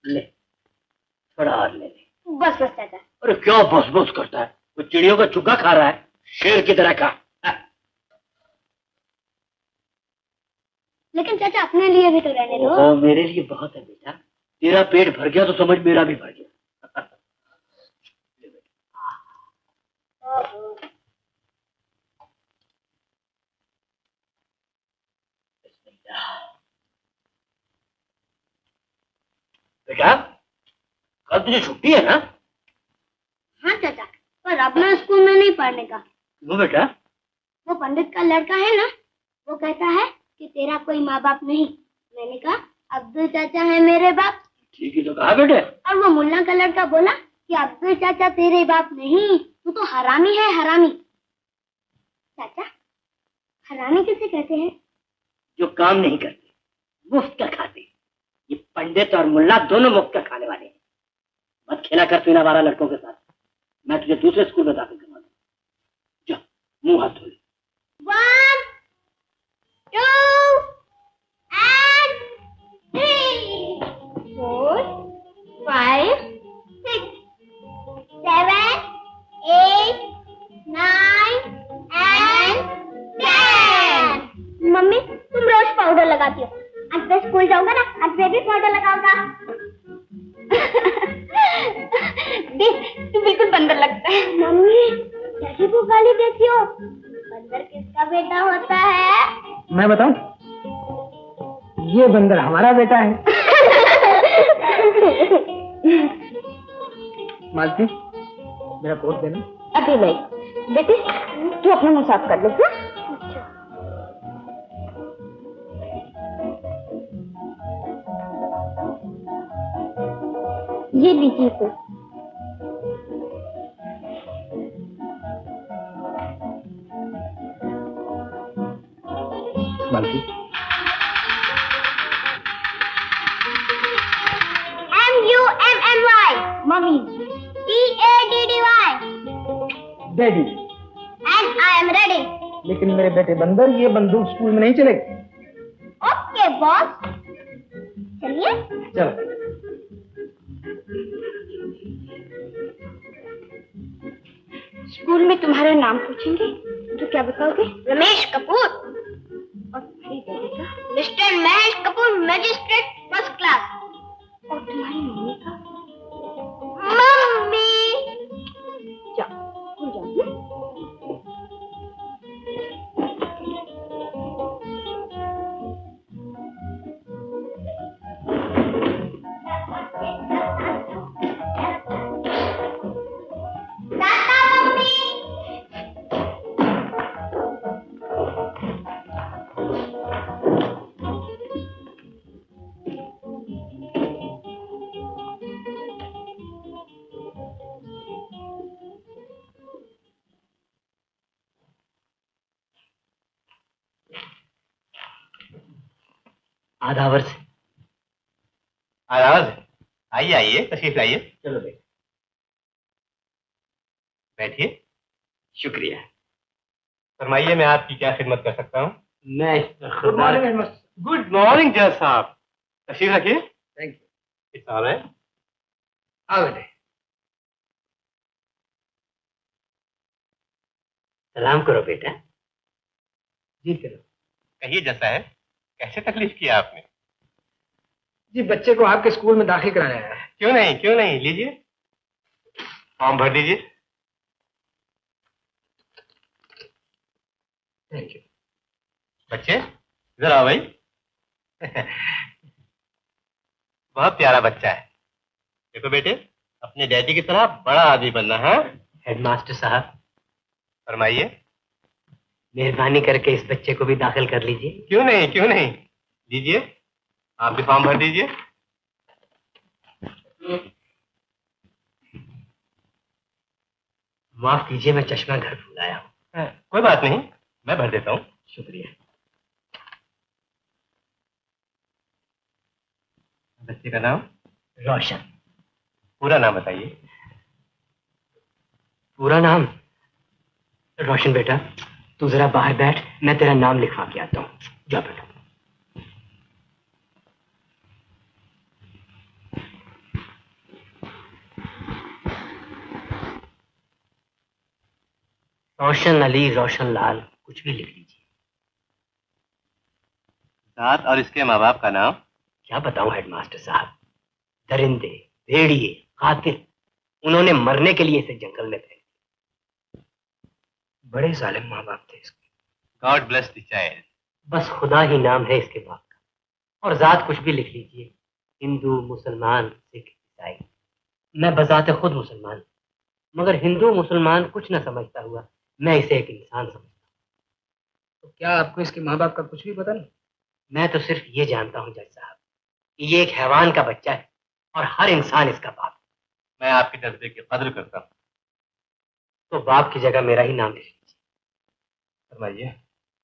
ले थोड़ा और ले ले। बस बस चाचा। अरे क्या बस बस करता है, वो चिड़ियों का चुग्गा खा रहा है, शेर की तरह खा। लेकिन चाचा अपने लिए भी तो रहने दो। ओ, मेरे लिए बहुत है बेटा, तेरा पेट भर गया तो समझ मेरा भी भर गया। बेटा कल तुझे छुट्टी है ना? हाँ चाचा, पर अब मैं स्कूल में नहीं पढ़ने का। क्यों बेटा? वो पंडित का लड़का है ना, वो कहता है कि तेरा कोई माँ बाप नहीं। मैंने कहा अब्दुल चाचा है मेरे बाप। ठीक ही तो कहा बेटे। और वो मुल्ला का लड़का बोला कि अब्दुल चाचा तेरे बाप नहीं, तू तो हरामी है, हरामी। चाचा, हरामी किसे कहते हैं? जो काम नहीं करते, मुफ्त का खाते। ये पंडित और मुल्ला दोनों मुफ्त का खाने वाले हैं। मत खेला कर तू इन आवारा लड़कों के साथ, मैं तुझे दूसरे स्कूल में दाखिल करवा दूंगा। जा मुंह हाथ धो ले। 1 2 and 3 4 5 6 7 8 9 and 10। मम्मी तुम रोज पाउडर लगाती हो, आज मैं स्कूल जाऊंगा ना, आज मैं भी पाउडर लगाऊंगा। देख तू बिल्कुल बंदर लगता है। मम्मी कैसी को गाली देती हो? बंदर किसका बेटा होता है? मैं बताऊं? ये बंदर हमारा बेटा है। मालती, मेरा कोट देना। अभी नहीं बेटे, तू अपना मुंह साफ कर ले। ये लीजिए तो। मालती, MUMMY mummy, DADDY daddy. and I am ready। लेकिन मेरे बेटे बंदर, ये बंदूक स्कूल में नहीं चलेगी। ओके बॉस, चलिए। चलो। स्कूल में तुम्हारा नाम पूछेंगे तो क्या बताओगे? रमेश कपूर। और तुम्हारी दादी का? Mister Mahesh Kapoor, magistrate first class. और तुम्हारी मम्मी का? मम्मी। जाओ स्कूल जाओ। आधा वर्ष। आवाज आइए आइए, तशरीफ लाइए। चलो बेटा बैठिए। शुक्रिया। फरमाइए, मैं आपकी क्या खिदमत कर सकता हूँ? मैं गुड मॉर्निंग। गुड मॉर्निंग जज साहब, तशरीफ रखिए। Thank you. It's all right. आओ बेटे। सलाम करो बेटा। जी करो। कहिए जज साहब, कैसे तकलीफ किया आपने? जी बच्चे को आपके स्कूल में दाखिल कराया है। क्यों नहीं, लीजिए फॉर्म भर दीजिए। Thank you. बच्चे जरा भाई। बहुत प्यारा बच्चा है। देखो बेटे, अपने डैडी की तरह बड़ा आदमी बनना है। हेडमास्टर साहब फरमाइए। मेहरबानी करके इस बच्चे को भी दाखिल कर लीजिए। क्यों नहीं, लीजिए आप भी फॉर्म भर दीजिए। माफ कीजिए, मैं चश्मा घर भूल आया हूँ। कोई बात नहीं, मैं भर देता हूँ। शुक्रिया। बच्चे का नाम? रोशन। पूरा नाम बताइए। पूरा नाम? रोशन बेटा तू जरा बाहर बैठ, मैं तेरा नाम लिखवा के आता हूँ। जा बेटा। रोशन अली, रोशन लाल, कुछ भी लिख लीजिए। साथ और इसके माँ बाप का नाम? क्या बताऊं हेडमास्टर साहब, दरिंदे, भेड़िए, कातिल, उन्होंने मरने के लिए इसे जंगल में फेंक दिया। बड़े जालिम माँ बाप थे इसके। God bless the child. बस खुदा ही नाम है इसके बाप का, और जात कुछ भी लिख लीजिए, हिंदू, मुसलमान, सिख, ईसाई। मैं बजाते खुद मुसलमान, मगर हिंदू मुसलमान कुछ न समझता हुआ मैं इसे एक इंसान समझता हूँ। तो क्या आपको इसके माँ बाप का कुछ भी पता नहीं? मैं तो सिर्फ ये जानता हूँ जज साहब कि ये एक हैवान का बच्चा है और हर इंसान इसका बाप है। मैं आपके जज्बे की कद्र करता हूँ। तो बाप की जगह मेरा ही नाम लिख लीजिए। फरमाइए।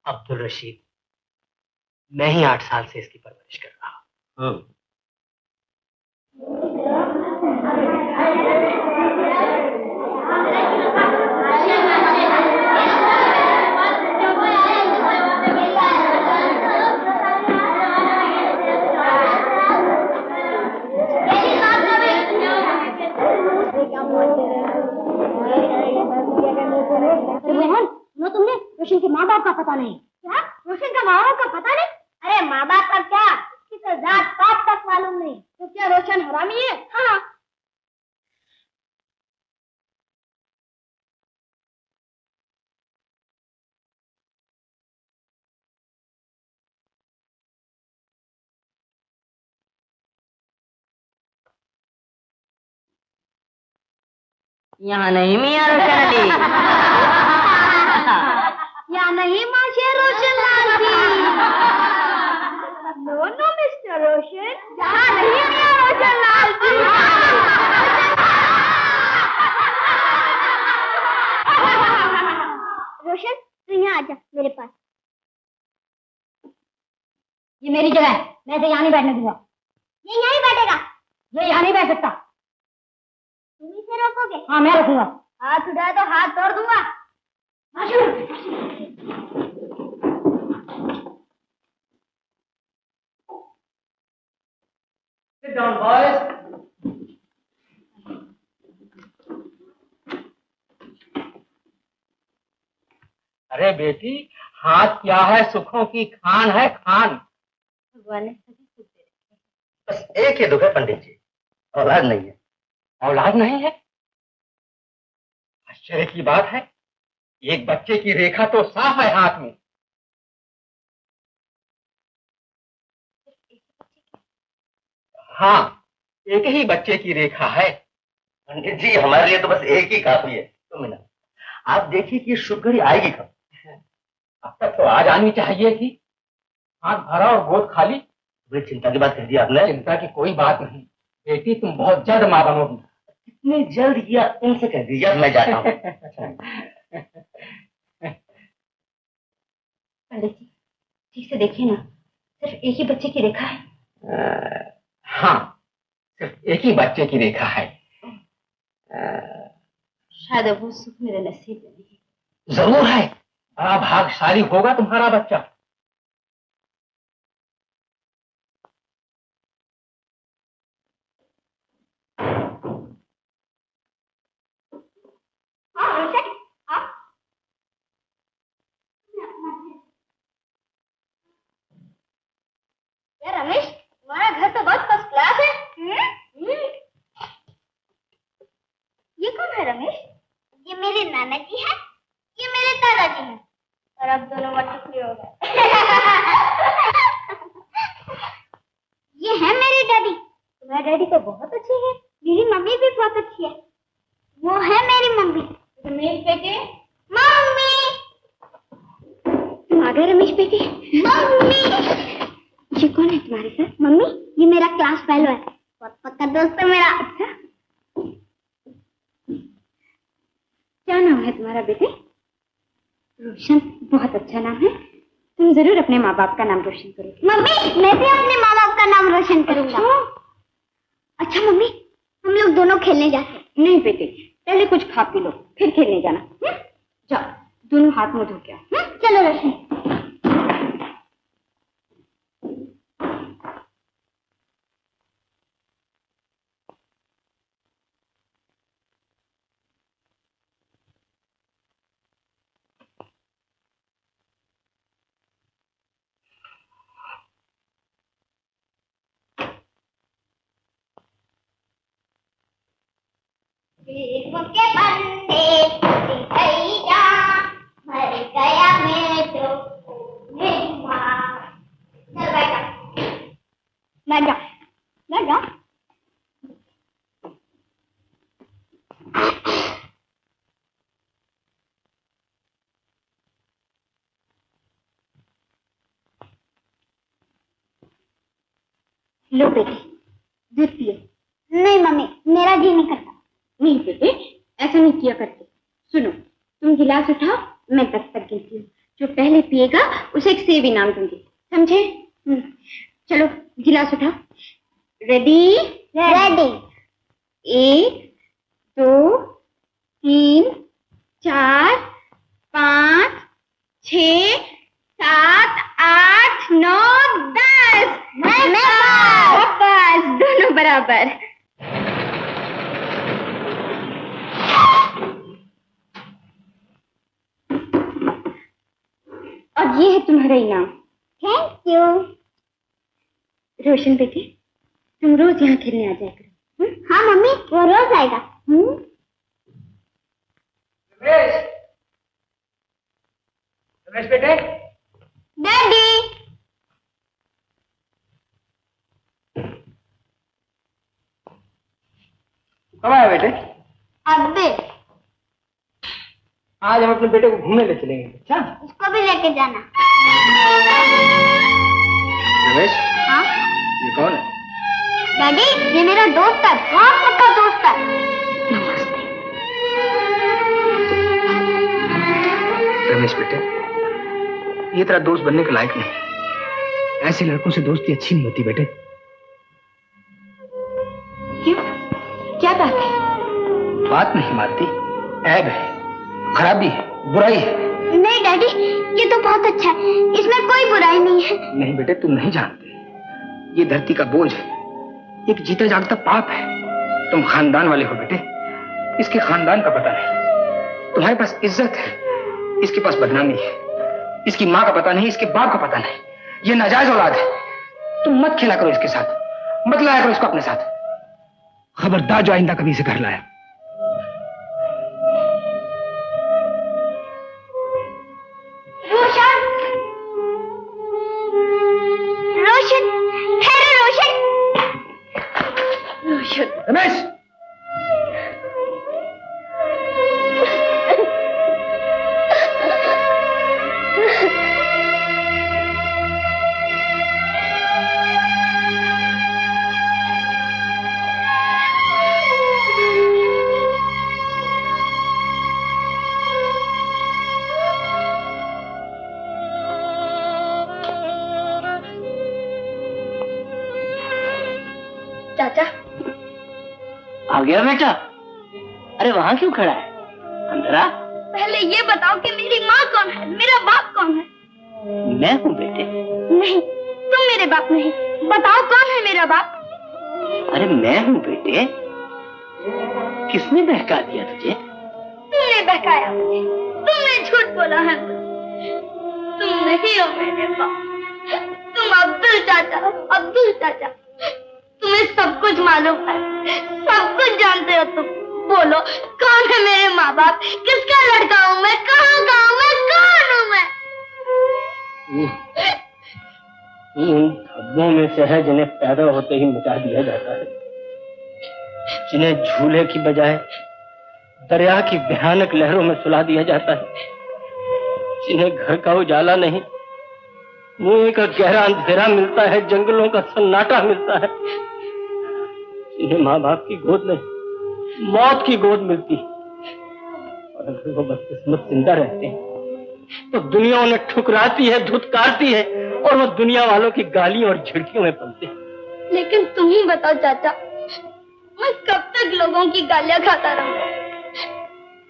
अब्दुल रशीद। मैं ही 8 साल से इसकी परवरिश कर रहा हूँ। मोहन, सुनो, तुमने रोशन के माँ बाप का पता नहीं? क्या रोशन का माँ बाप का पता नहीं? अरे माँ बाप का क्या, उसकी तो जात पात तक मालूम नहीं। तो क्या रोशन हरामी है? हाँ। यहाँ नहीं मियाँ रोशन अली। या नहीं माशे Roshan Lal ji. No no mister रोशन, यहाँ नहीं मियाँ रोशन लाल जी। रोशन, तू यहाँ आजा मेरे पास। ये मेरी जगह है, मैं इसे यहाँ नहीं बैठने दूंगा। ये यहाँ नहीं बैठेगा। ये यहाँ नहीं बैठ सकता। तुम इसे रोकोगे? हाँ, मैं रखूंगा। हाथ उठाए तो हाथ तोड़ दूंगा। Sit down, boys. अरे बेटी, हाथ क्या है, सुखों की खान है, खान। भगवान ने सभी सुख दे रखे। बस एक ही दुख है पंडित जी, औलाद नहीं है। औलाद नहीं है? आश्चर्य की बात है, एक बच्चे की रेखा तो साफ है हाथ में। हाँ, एक ही बच्चे की रेखा है। पंडित जी, हमारे लिए तो बस एक ही काफी है। तुम ना, आप देखिए कि शुभ घड़ी आएगी कब। अब तक तो आज आनी चाहिए थी। हाथ भरा और गोद खाली। बड़ी चिंता की बात कह दी आपने। चिंता की कोई बात नहीं बेटी, तुम बहुत जल्द माँ बनोगी। कितनी जल्द किया तुमसे कह दीजिए, अब मैं जाता हूँ। पंडित जी, ठीक से देखिए ना, सिर्फ एक ही बच्चे की रेखा है। हाँ, सिर्फ एक ही बच्चे की रेखा है। शायद अब वो सुख मेरे नसीब में नहीं। जरूर है, बड़ा भाग्यशाली होगा तुम्हारा बच्चा। हाँ रोशन, हाँ। यार रमेश, तुम्हारा घर तो बहुत फर्स्ट क्लास है। ये कौन है रमेश? ये मेरे नाना जी है, ये मेरे दादाजी हैं, और अब दोनों मटुकड़े हो गए। ये है मेरी डैडी। तुम्हारी डैडी तो बहुत अच्छी है, मेरी मम्मी भी बहुत अच्छी है। वो है मेरी मम्मी। रमेश बेटे, मम्मी। तुम आ गए रमेश बेटे। मम्मी। ये कौन है तुम्हारे साथ? मम्मी, ये मेरा क्लास फेलो है, बहुत पक्का दोस्त है मेरा। अच्छा, क्या नाम है तुम्हारा बेटे? रोशन, बहुत अच्छा नाम है। तुम जरूर अपने माँ बाप का नाम रोशन करोगे। मम्मी, मैं भी अपने माँ बाप का नाम रोशन करूंगा। अच्छा मम्मी, हम लोग दोनों खेलने जाते हैं। नहीं बेटे, पहले कुछ खा पी लो, फिर खेलने जाना। जाओ, दोनों हाथ मुंह धो के आओ। चलो रोशन। के बंदे भैया मर गया मैं तो चल बेटा ना जा ना जा लो बेटे दूध पियो। नहीं मम्मी मेरा जी नहीं करता। नहीं बेटे ऐसा नहीं किया करते। सुनो तुम गिलास उठाओ मैं 10 तक गिनती हूँ। जो पहले पिएगा उसे एक सेब इनाम दूंगी समझे? चलो गिलास उठाओ। रेडी रेडी 1 2 3 4 5 6 7 8 9 10 बस दोनों बराबर। और ये है तुम्हारा इनाम। Thank you. रोशन बेटे तुम रोज यहाँ खेलने आ जाया करो। हाँ मम्मी वो रोज आएगा। रमेश रमेश बेटे डैडी कब आया बेटे? अबे आज हम अपने बेटे को घूमने ले चलेंगे। अच्छा उसको भी लेके जाना। रमेश हाँ ये कौन है? डैडी ये मेरा दोस्त है बहुत पक्का दोस्त है। नमस्ते। रमेश बेटे ये तेरा दोस्त बनने के लायक नहीं। ऐसे लड़कों से दोस्ती अच्छी नहीं होती बेटे। क्यों क्या बात है? बात नहीं मानती, ऐब है, खराबी है, बुराई है। नहीं डैडी ये तो बहुत अच्छा है इसमें कोई बुराई नहीं है। नहीं बेटे तुम नहीं जानते ये धरती का बोझ है, एक जीता जागता पाप है। तुम खानदान वाले हो बेटे, इसके खानदान का पता नहीं। तुम्हारे पास इज्जत है, इसके पास बदनामी है। इसकी माँ का पता नहीं, इसके बाप का पता नहीं। ये नाजायज औलाद है। तुम मत खेला करो इसके साथ, मत लाया करो इसको अपने साथ। खबरदार जो आइंदा कभी इसे घर लाया। रोशन रोशन ठहरो रोशन। रोशन रमेश चाचा आ गया बेटा? अरे वहां क्यों खड़ा है? अंदर आ। पहले ये बताओ कि मेरी माँ कौन है मेरा बाप कौन है? मैं हूँ बेटे। नहीं तुम मेरे बाप नहीं, बताओ कौन है मेरा बाप? अरे मैं हूँ बेटे। किसने बहका दिया तुझे? तुमने बहकाया मुझे, तुमने झूठ बोला है मुझे। तुम नहीं हो मेरे बाप, तुम अब्दुल चाचा। तुम्हें सब कुछ मालूम है, सब कुछ जानते हो तुम। बोलो कौन है मेरे माँ बाप? किसका लड़का हूँ मैं? कहाँ का हूँ मैं? कौन हूँ मैं? उन धब्बों में से है जिन्हें पैदा होते ही मिटा दिया जाता है, जिन्हें झूले की बजाय दरिया की भयानक लहरों में सुला दिया जाता है, जिन्हें घर का उजाला नहीं मुंह का गहरा अंधेरा मिलता है, जंगलों का सन्नाटा मिलता है, जिन्हें माँ बाप की गोद नहीं मौत की गोद मिलती है। और अगर वो बदकिस्मत जिंदा रहते हैं तो दुनिया उन्हें ठुकराती है, धुतकारती है और वो दुनिया वालों की गालियों और झिड़कियों में पलते हैं। लेकिन तुम ही बताओ चाचा, मैं कब तक लोगों की गालियां खाता रहूंगा?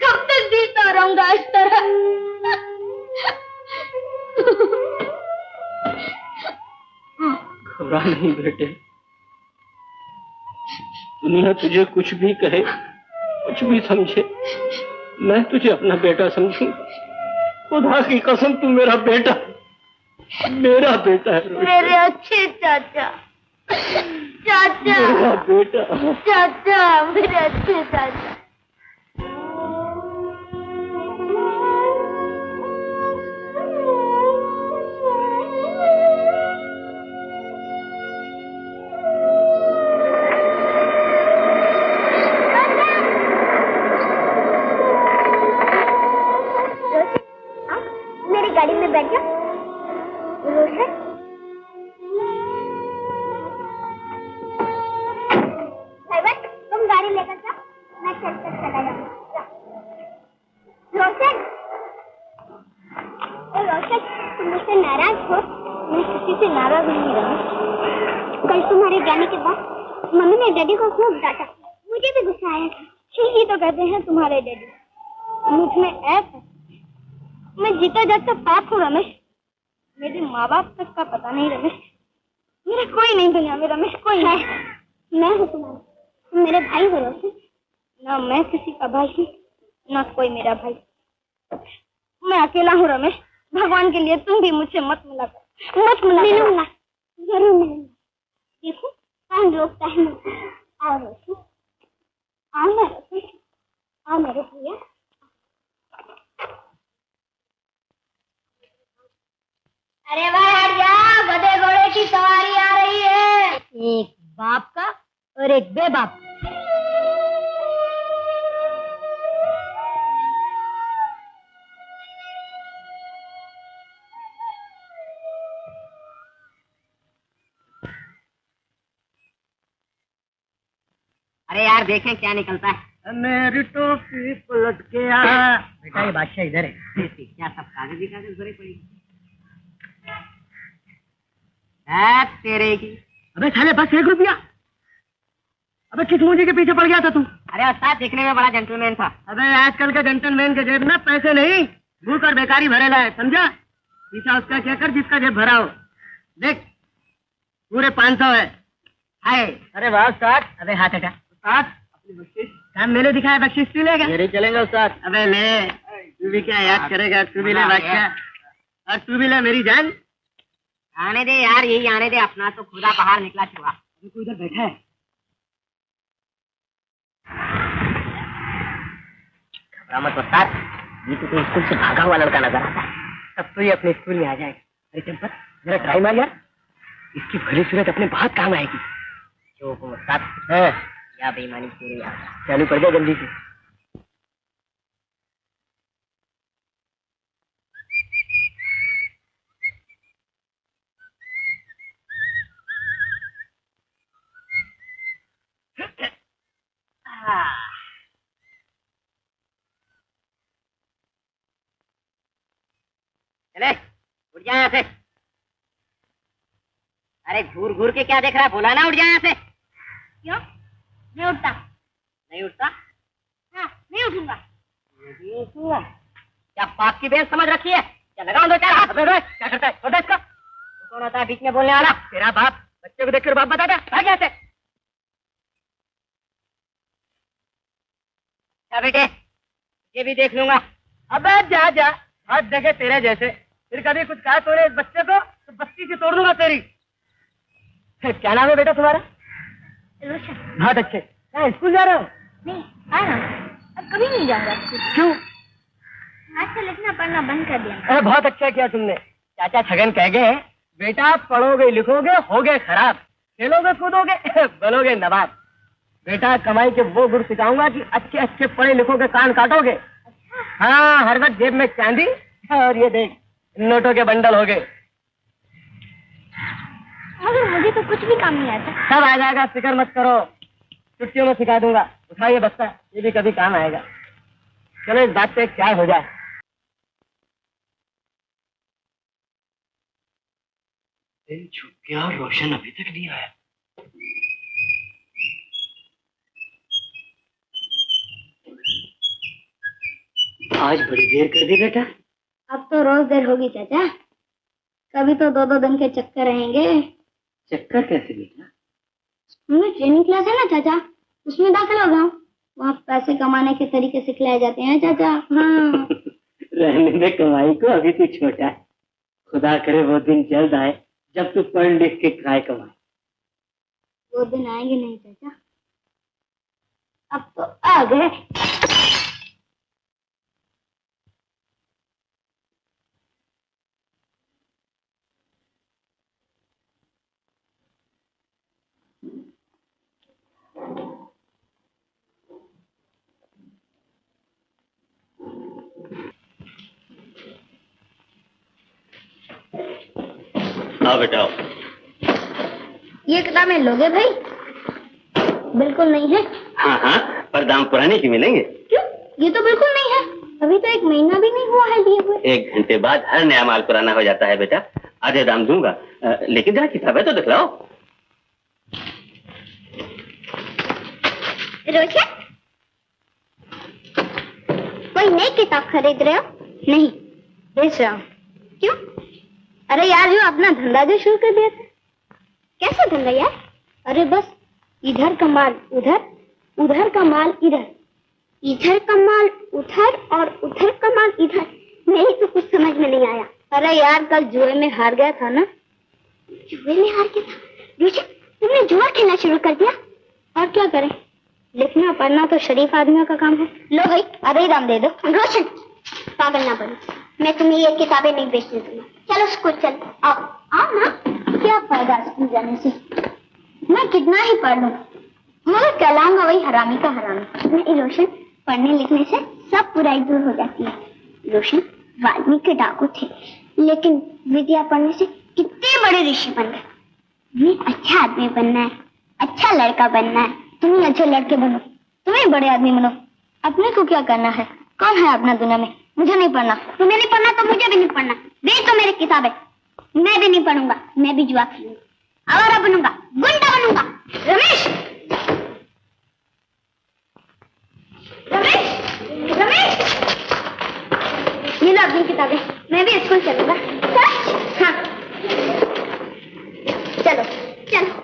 कब तक जीता रहूंगा इस तरह? घबरा नहीं बेटे, दुनिया तुझे कुछ भी कहे, कुछ भी समझे, मैं तुझे अपना बेटा समझूंगा। खुदा की कसम तू मेरा बेटा है। मेरे अच्छे चाचा, मेरा बेटा, चाचा मेरे अच्छे चाचा। डैडी को खूब डांटा, मुझे भी गुस्सा आया था। यही तो कहते हैं तुम्हारे डैडी, मुझ में ऐप है, मैं जीता जागता पाप हूँ रमेश। मेरे माँ बाप तक का पता नहीं रमेश, मेरा कोई नहीं दुनिया में रमेश, कोई है। मैं हूँ तुम्हारा, तुम मेरे भाई हो रोशन। ना मैं किसी का भाई हूँ, ना कोई मेरा भाई। मैं अकेला हूँ रमेश, भगवान के लिए तुम भी मुझसे मत मिला कर, मत मिला। मिलूंगा, जरूर मिलूंगा। देखो कौन रोकता है मुझे। आओ रोशन, आओ ना रोशन, आओ मेरे भैया। अरे भाई हट जा, गधे घोड़े की सवारी आ रही है। एक बाप का और एक बेबाप। अरे यार देखें क्या निकलता है। मेरी टोपी पलट के आ। बेटा ये बादशाह इधर है। क्या सब कागज ही कागज भरे पड़ी है तेरे की। अबे साले बस 1 रुपया। अबे किस मुझे के पीछे पड़ गया था तू? अरे उस्ताद देखने में बड़ा जेंटलमैन था। अबे आजकल के जेंटलमैन के जेब में पैसे नहीं, भूख और बेकारी भरे लाए, समझा? पीछा उसका क्या कर जिसका जेब भरा हो। देख पूरे 500 है। हाय अरे वाह उस्ताद। अबे हाथ हटा। उस्ताद अपनी बख्शिश काम मैंने दिखाया, बख्शिश तू लेगा? ये चलेंगे उस्ताद। अबे ले, तू भी क्या याद करेगा, तू भी ले बादशाह, और तू भी ले मेरी जान। आने दे यार, यही आने दे, अपना तो खुदा बाहर निकला चुका। अभी कोई इधर बैठा है। घबरा मत उस्ताद, ये तो स्कूल से भागा हुआ लड़का नजर आता है। तब तो ये अपने स्कूल में आ जाएगा। अरे चंपत जरा ट्राई मार यार, इसकी भली सूरत अपने बहुत काम आएगी। जो उस्ताद है या बेईमानी तेरे यार। चालू कर दे जल्दी से। चले उठ जा यहाँ से। अरे घूर घूर के क्या देख रहा है, बोला ना उठ जा यहाँ से। क्यों नहीं उठता? नहीं उठता? हाँ नहीं उठूंगा। नहीं उठूंगा? क्या पाप की बेल समझ रखी है? क्या लगाओ 2-4 हाथ। क्या करता है? छोटा इसका। तू कौन होता है बीच में बोलने वाला? तेरा बाप। बच्चे को देखकर बाप बताता भाग यहाँ से। क्या बेटे, ये भी देख लूंगा। अबे जा जा, हाथ देखे तेरे जैसे, फिर कभी कुछ कहा तूने इस बच्चे को तो बस्ती से तोड़ दूंगा तेरी। क्या नाम है बेटा तुम्हारा? रोशन। बहुत अच्छे। क्या स्कूल जा रहे हो? नहीं हाँ ना, अब कभी नहीं जाऊंगा स्कूल। क्यों? आजकल लिखना पढ़ना बंद कर दिया। अरे बहुत अच्छा किया तुमने। चाचा छगन कह गए हैं, बेटा पढ़ोगे लिखोगे होगे खराब, खेलोगे कूदोगे बनोगे नवाब। बेटा कमाई के वो गुण सिखाऊंगा कि अच्छे अच्छे पढ़े लिखोगे कान काटोगे। हाँ हर वक्त जेब में चांदी, और ये देख नोटों के बंडल हो गए। मगर मुझे तो कुछ भी काम नहीं आता। सब आ जाएगा, फिक्र मत करो, छुट्टियों में सिखा दूंगा। उठाइए बस्ता, ये भी कभी काम आएगा। चलो इस बात पे क्या हो जाए। दिन छुप गया और रोशन अभी तक नहीं आया। आज बड़ी देर कर दी बेटा। अब तो रोज देर होगी चाचा, कभी तो 2-2 दिन के चक्कर रहेंगे। चक्कर कैसे बेटा? हमने ट्रेनिंग क्लास है ना चाचा, उसमें दाखिल हो जाओ। वहाँ पैसे कमाने के तरीके सिखलाए जाते हैं चाचा। हाँ रहने दे कमाई को, अभी तू छोटा है। खुदा करे वो दिन जल्द आए जब तू पढ़ लिख के खाए कमाए। वो दिन आएंगे नहीं चाचा, अब तो आ गए। हाँ बेटा। ये किताबें लोगे भाई? बिल्कुल नहीं है। हाँ हाँ, पर दाम पुराने की मिलेंगे। क्यों? ये तो बिल्कुल नहीं है, अभी तो 1 महीना भी नहीं हुआ है लिए हुए। 1 घंटे बाद हर नया माल पुराना हो जाता है बेटा। आधे दाम दूंगा, लेकिन जरा किताबें तो दिखलाओ। रोशन, कोई नई किताब खरीद रहे हो? नहीं, बेच रहा हूँ। क्यों? अरे यार, जो अपना धंधा जो शुरू कर दिया था। कैसा धंधा यार? अरे बस इधर का माल उधर, उधर का माल इधर, इधर का माल उधर और उधर का माल इधर। नहीं तो कुछ समझ में नहीं आया। अरे यार, कल जुए में हार गया था ना। जुए में हार गया था? रोशन, तुमने जुआ खेलना शुरू कर दिया? और क्या करें, लिखना पढ़ना तो शरीफ आदमियों का काम है। लो भाई, आधे दाम दे दो। रोशन, पागल ना बनो, मैं तुम्हें ये किताबें नहीं बेचने दूंगा। चलो स्कूल चल, आओ आओ ना। क्या फायदा स्कूल जाने से, मैं कितना ही पढ़ लूं मगर कहलाऊंगा वही हरामी का हरामी। नहीं रोशन, पढ़ने लिखने से सब बुराई दूर हो जाती है। रोशन, वाल्मीकि डाकू थे, लेकिन विद्या पढ़ने से कितने बड़े ऋषि बन गए। तुम्हें अच्छा आदमी बनना है, अच्छा लड़का बनना है। तुम्हें अच्छे लड़के बनो, तुम्हें बड़े आदमी बनो। अपने को क्या करना है? कौन है अपना दुनिया में? मुझे नहीं पढ़ना। तुम्हें नहीं पढ़ना तो मुझे भी नहीं पढ़ना। बेच दो मेरी किताबें, मैं भी नहीं पढ़ूंगा। मैं भी जुआ खेलूंगा, आवारा बनूंगा, गुंडा बनूंगा। रमेश, रमेश, रमेश, ये लो अपनी किताबें। मैं भी स्कूल चलूंगा। हाँ, चलो चलो।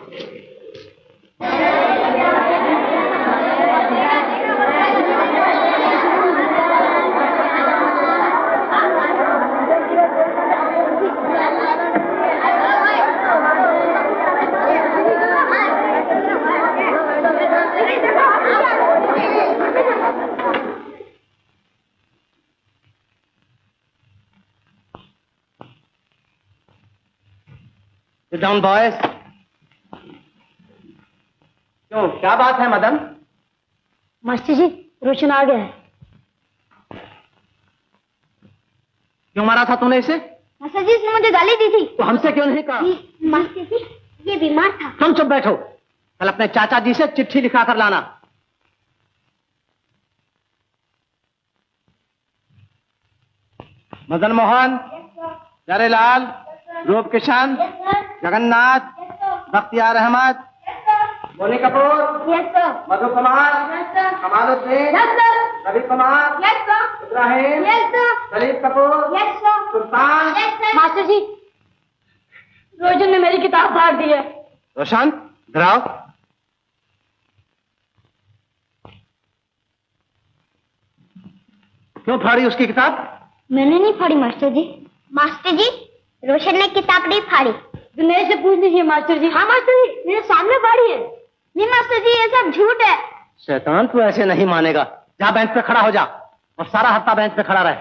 Sit down, boys. क्यों, क्या बात है मदन? मास्टर जी, रोशन आ गया है। क्यों मारा था तूने इसे? मास्टर जी, इसने मुझे गाली दी थी। तो हमसे क्यों नहीं कहा? मास्टर जी, ये बीमार था। तुम चुप बैठो, कल अपने चाचा जी से चिट्ठी लिखा कर लाना। मदन मोहन, प्यारेलाल, रूप किशन, जगन्नाथ, बख्तियार अहमद, मोनी कपूर, मधु कुमार, कमालुद्दीन, रवि कुमार, इब्राहिम, दलीप कपूर, सुल्तान। मास्टर जी, रोशन ने मेरी किताब फाड़ दी है। रोशन, इधर आओ। क्यों फाड़ी उसकी किताब? मैंने नहीं फाड़ी मास्टर जी। मास्टर जी, रोशन ने किताब नहीं फाड़ी। विनय से पूछ लीजिए मास्टर जी। हाँ मास्टर जी, मेरे सामने फाड़ी है। नहीं मास्टर जी, ये सब झूठ है। शैतान, तू ऐसे नहीं मानेगा। जा बेंच पे खड़ा हो जा और सारा हफ्ता बेंच पे खड़ा रहे।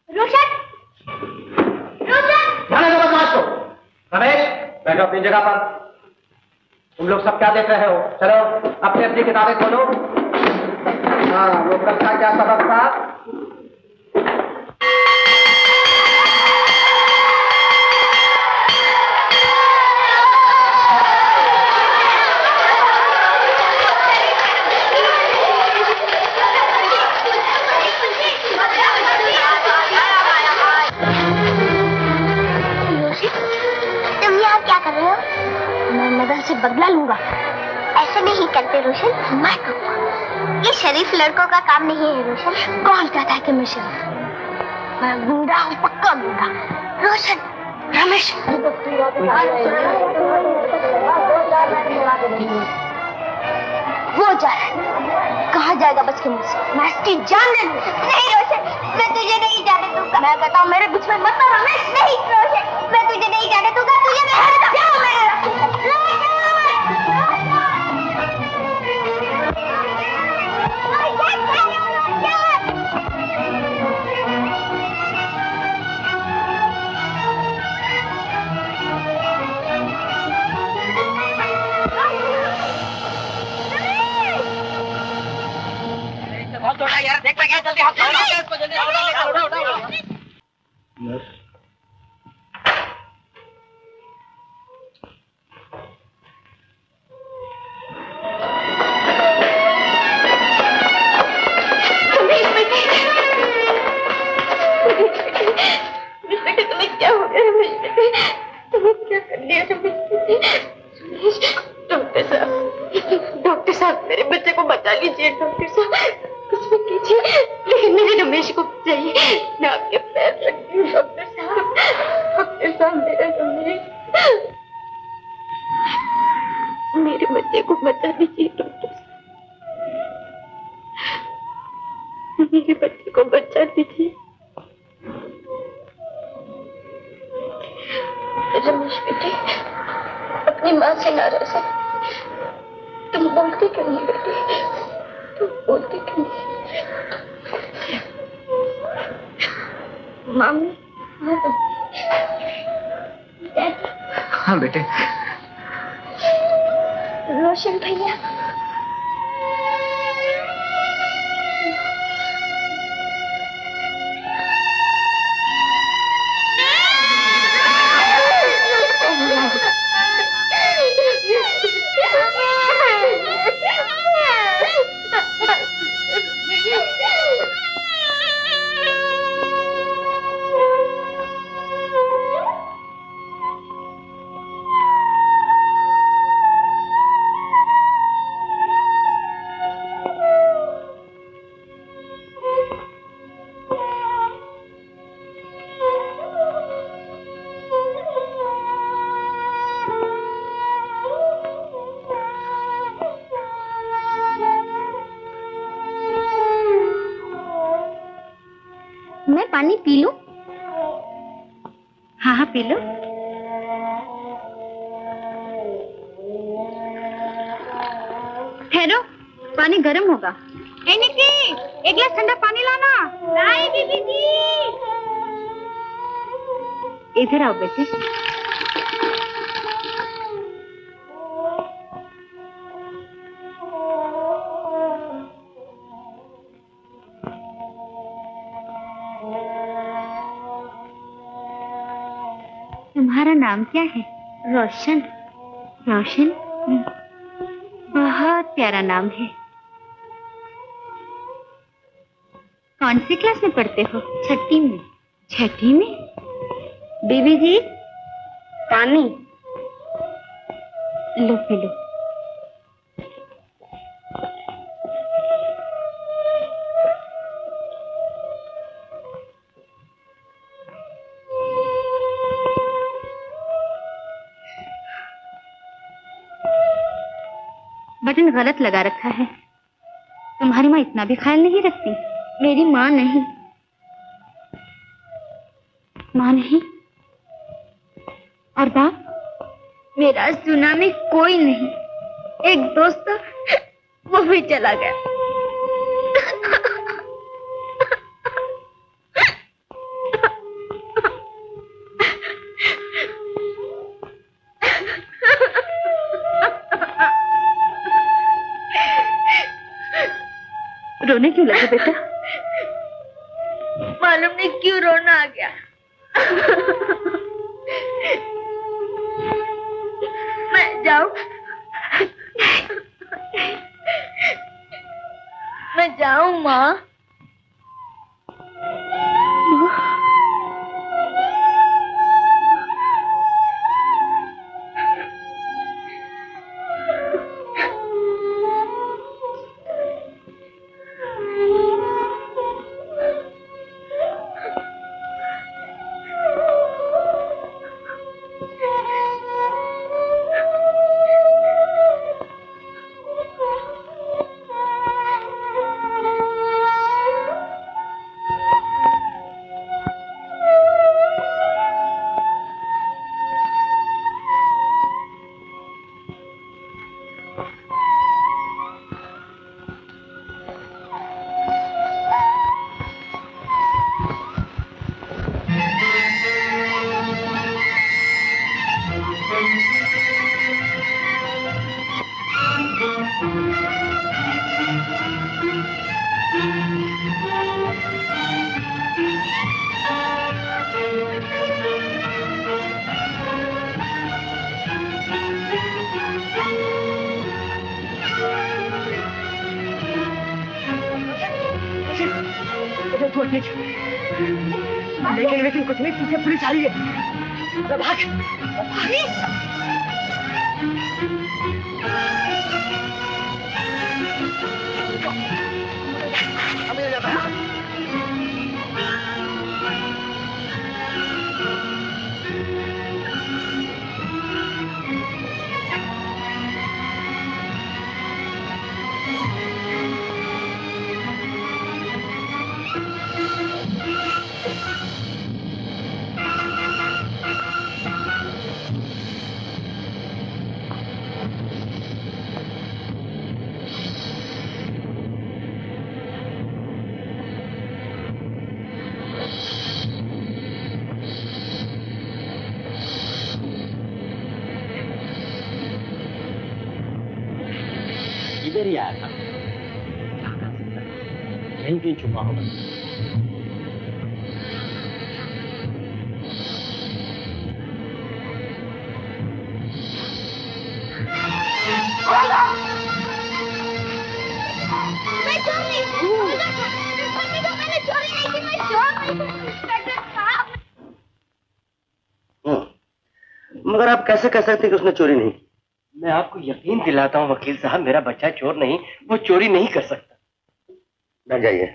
रोशन, रोशन, ध्यान दो बदमाश को। रमेश, बैठो अपनी जगह पर। तुम लोग सब क्या देख रहे हो? चलो अपनी अपनी किताबें खोलो। हाँ, वो कल का क्या सबक था? तुम यहाँ क्या कर रहे हो? मैं मदन से बदला लूंगा। ऐसे नहीं करते रोशन, मैं करूँगा। ये शरीफ लड़कों का काम नहीं है रोशन। कौन कहता है कि मैं शरीफ? मैं गुंडा हूँ, पक्का गुंडा। रोशन, रमेश, वो जा रहा है। कहाँ जाएगा बच के मुझसे? मैं इसकी जान ले लूंगा। नहीं रोशन, मैं तुझे नहीं जाने दूंगा। मैं कहता हूँ मेरे बीच में मत आ रमेश। नहीं रोशन, मैं तुझे नहीं जाने दूंगा। तुझे मैं यार देख क्या जल्दी हाथ इसको जल्दी तुम्हें क्या हो गया? तुम डॉक्टर साहब मेरे बच्चे को बचा लीजिए। डॉक्टर साहब कुछ भी कीजिए, लेकिन मेरे रमेश को बचाइए। मैं आपके पैर रखती हूँ डॉक्टर साहब। डॉक्टर साहब मेरा रमेश, मेरे बच्चे को बचा लीजिए डॉक्टर साहब। मेरे बच्चे को बचा लीजिए। रमेश बेटे, अपनी माँ से नाराज है। तुम बोलते क्यों नहीं बेटे? तुम बोलते क्यों नहीं? मामी, हाँ बेटे। रोशन भैया, मैं पानी पी लूं? हाँ हाँ पी लो। ठहरो, पानी गर्म होगा। निकी, एक गिलास ठंडा पानी लाना। लाएगी दीदी। इधर आओ बेटे। तुम्हारा नाम क्या है? रोशन। रोशन? बहुत प्यारा नाम है। कौन सी क्लास में पढ़ते हो? छठी में। छठी में? बीबी जी, पानी लो, पी लो। बटन गलत लगा रखा है। तुम्हारी माँ इतना भी ख्याल नहीं रखती? मेरी माँ नहीं। माँ नहीं? और बाप? मेरा सुना में कोई नहीं। एक दोस्त, वो भी चला गया। रोने क्यों लगे बेटा? मालूम नहीं क्यों रोना आ गया। मैं जाऊं? मैं जाऊं माँ? लेकिन कुछ नहीं, पीछे पुलिस आ रही है। भाग। देर ही आया था। यहीं कहीं छुपा होगा। मैं चोर नहीं हूँ। मैंने चोरी नहीं की, मैं चोर नहीं हूँ इंस्पेक्टर साहब। मगर आप कैसे कह सकते कि उसने चोरी नहीं की? मैं आपको यकीन दिलाता हूँ वकील साहब, मेरा बच्चा चोर नहीं, वो चोरी नहीं कर सकता। बैठ जाइए।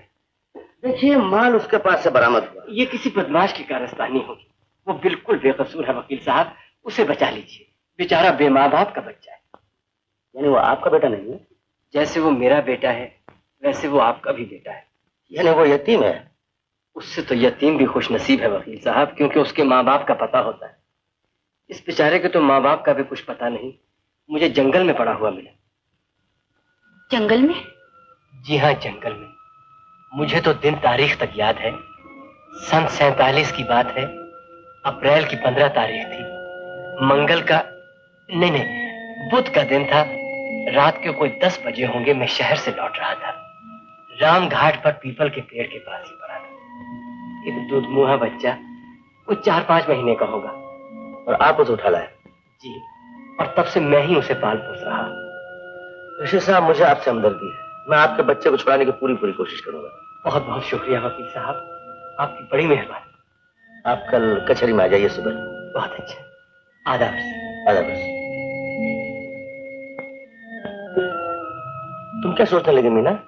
देखिए, माल उसके पास से बरामद हुआ। ये किसी बदमाश की कारस्तानी होगी। वो बिल्कुल बेकसूर है वकील साहब, उसे बचा लीजिए। बेचारा बेमाँ बाप का बच्चा है। यानी वो आपका बेटा नहीं है? जैसे वो मेरा बेटा है वैसे वो आपका भी बेटा है। यानी वो यतीम है? उससे तो यतीम भी खुश नसीब है वकील साहब, क्योंकि उसके माँ बाप का पता होता है। इस बेचारे के तो माँ बाप का भी कुछ पता नहीं, मुझे जंगल में पड़ा हुआ मिला। जंगल में? जी हाँ, जंगल में। मुझे तो दिन तारीख तक याद है। सन 47 की बात है। अप्रैल की 15 तारीख थी। मंगल का नहीं, बुध का दिन था। रात के कोई 10 बजे होंगे। मैं शहर से लौट रहा था। राम घाट पर पीपल के पेड़ के पास ही पड़ा था। एक दूधमुहा बच्चा, वो 4-5 महीने का होगा। और आप उसे उठा लाए? जी, और तब से मैं ही उसे पाल पोस रहा। ऋषि साहब, मुझे आपसे हमदर्दी है। मैं आपके बच्चे को छुड़ाने की पूरी कोशिश करूंगा। बहुत बहुत शुक्रिया वकील साहब, आपकी बड़ी मेहरबानी। आप कल कचहरी में आ जाइए सुबह। बहुत अच्छा। आदाब। आदाब। तुम क्या सोचने लगे मीना?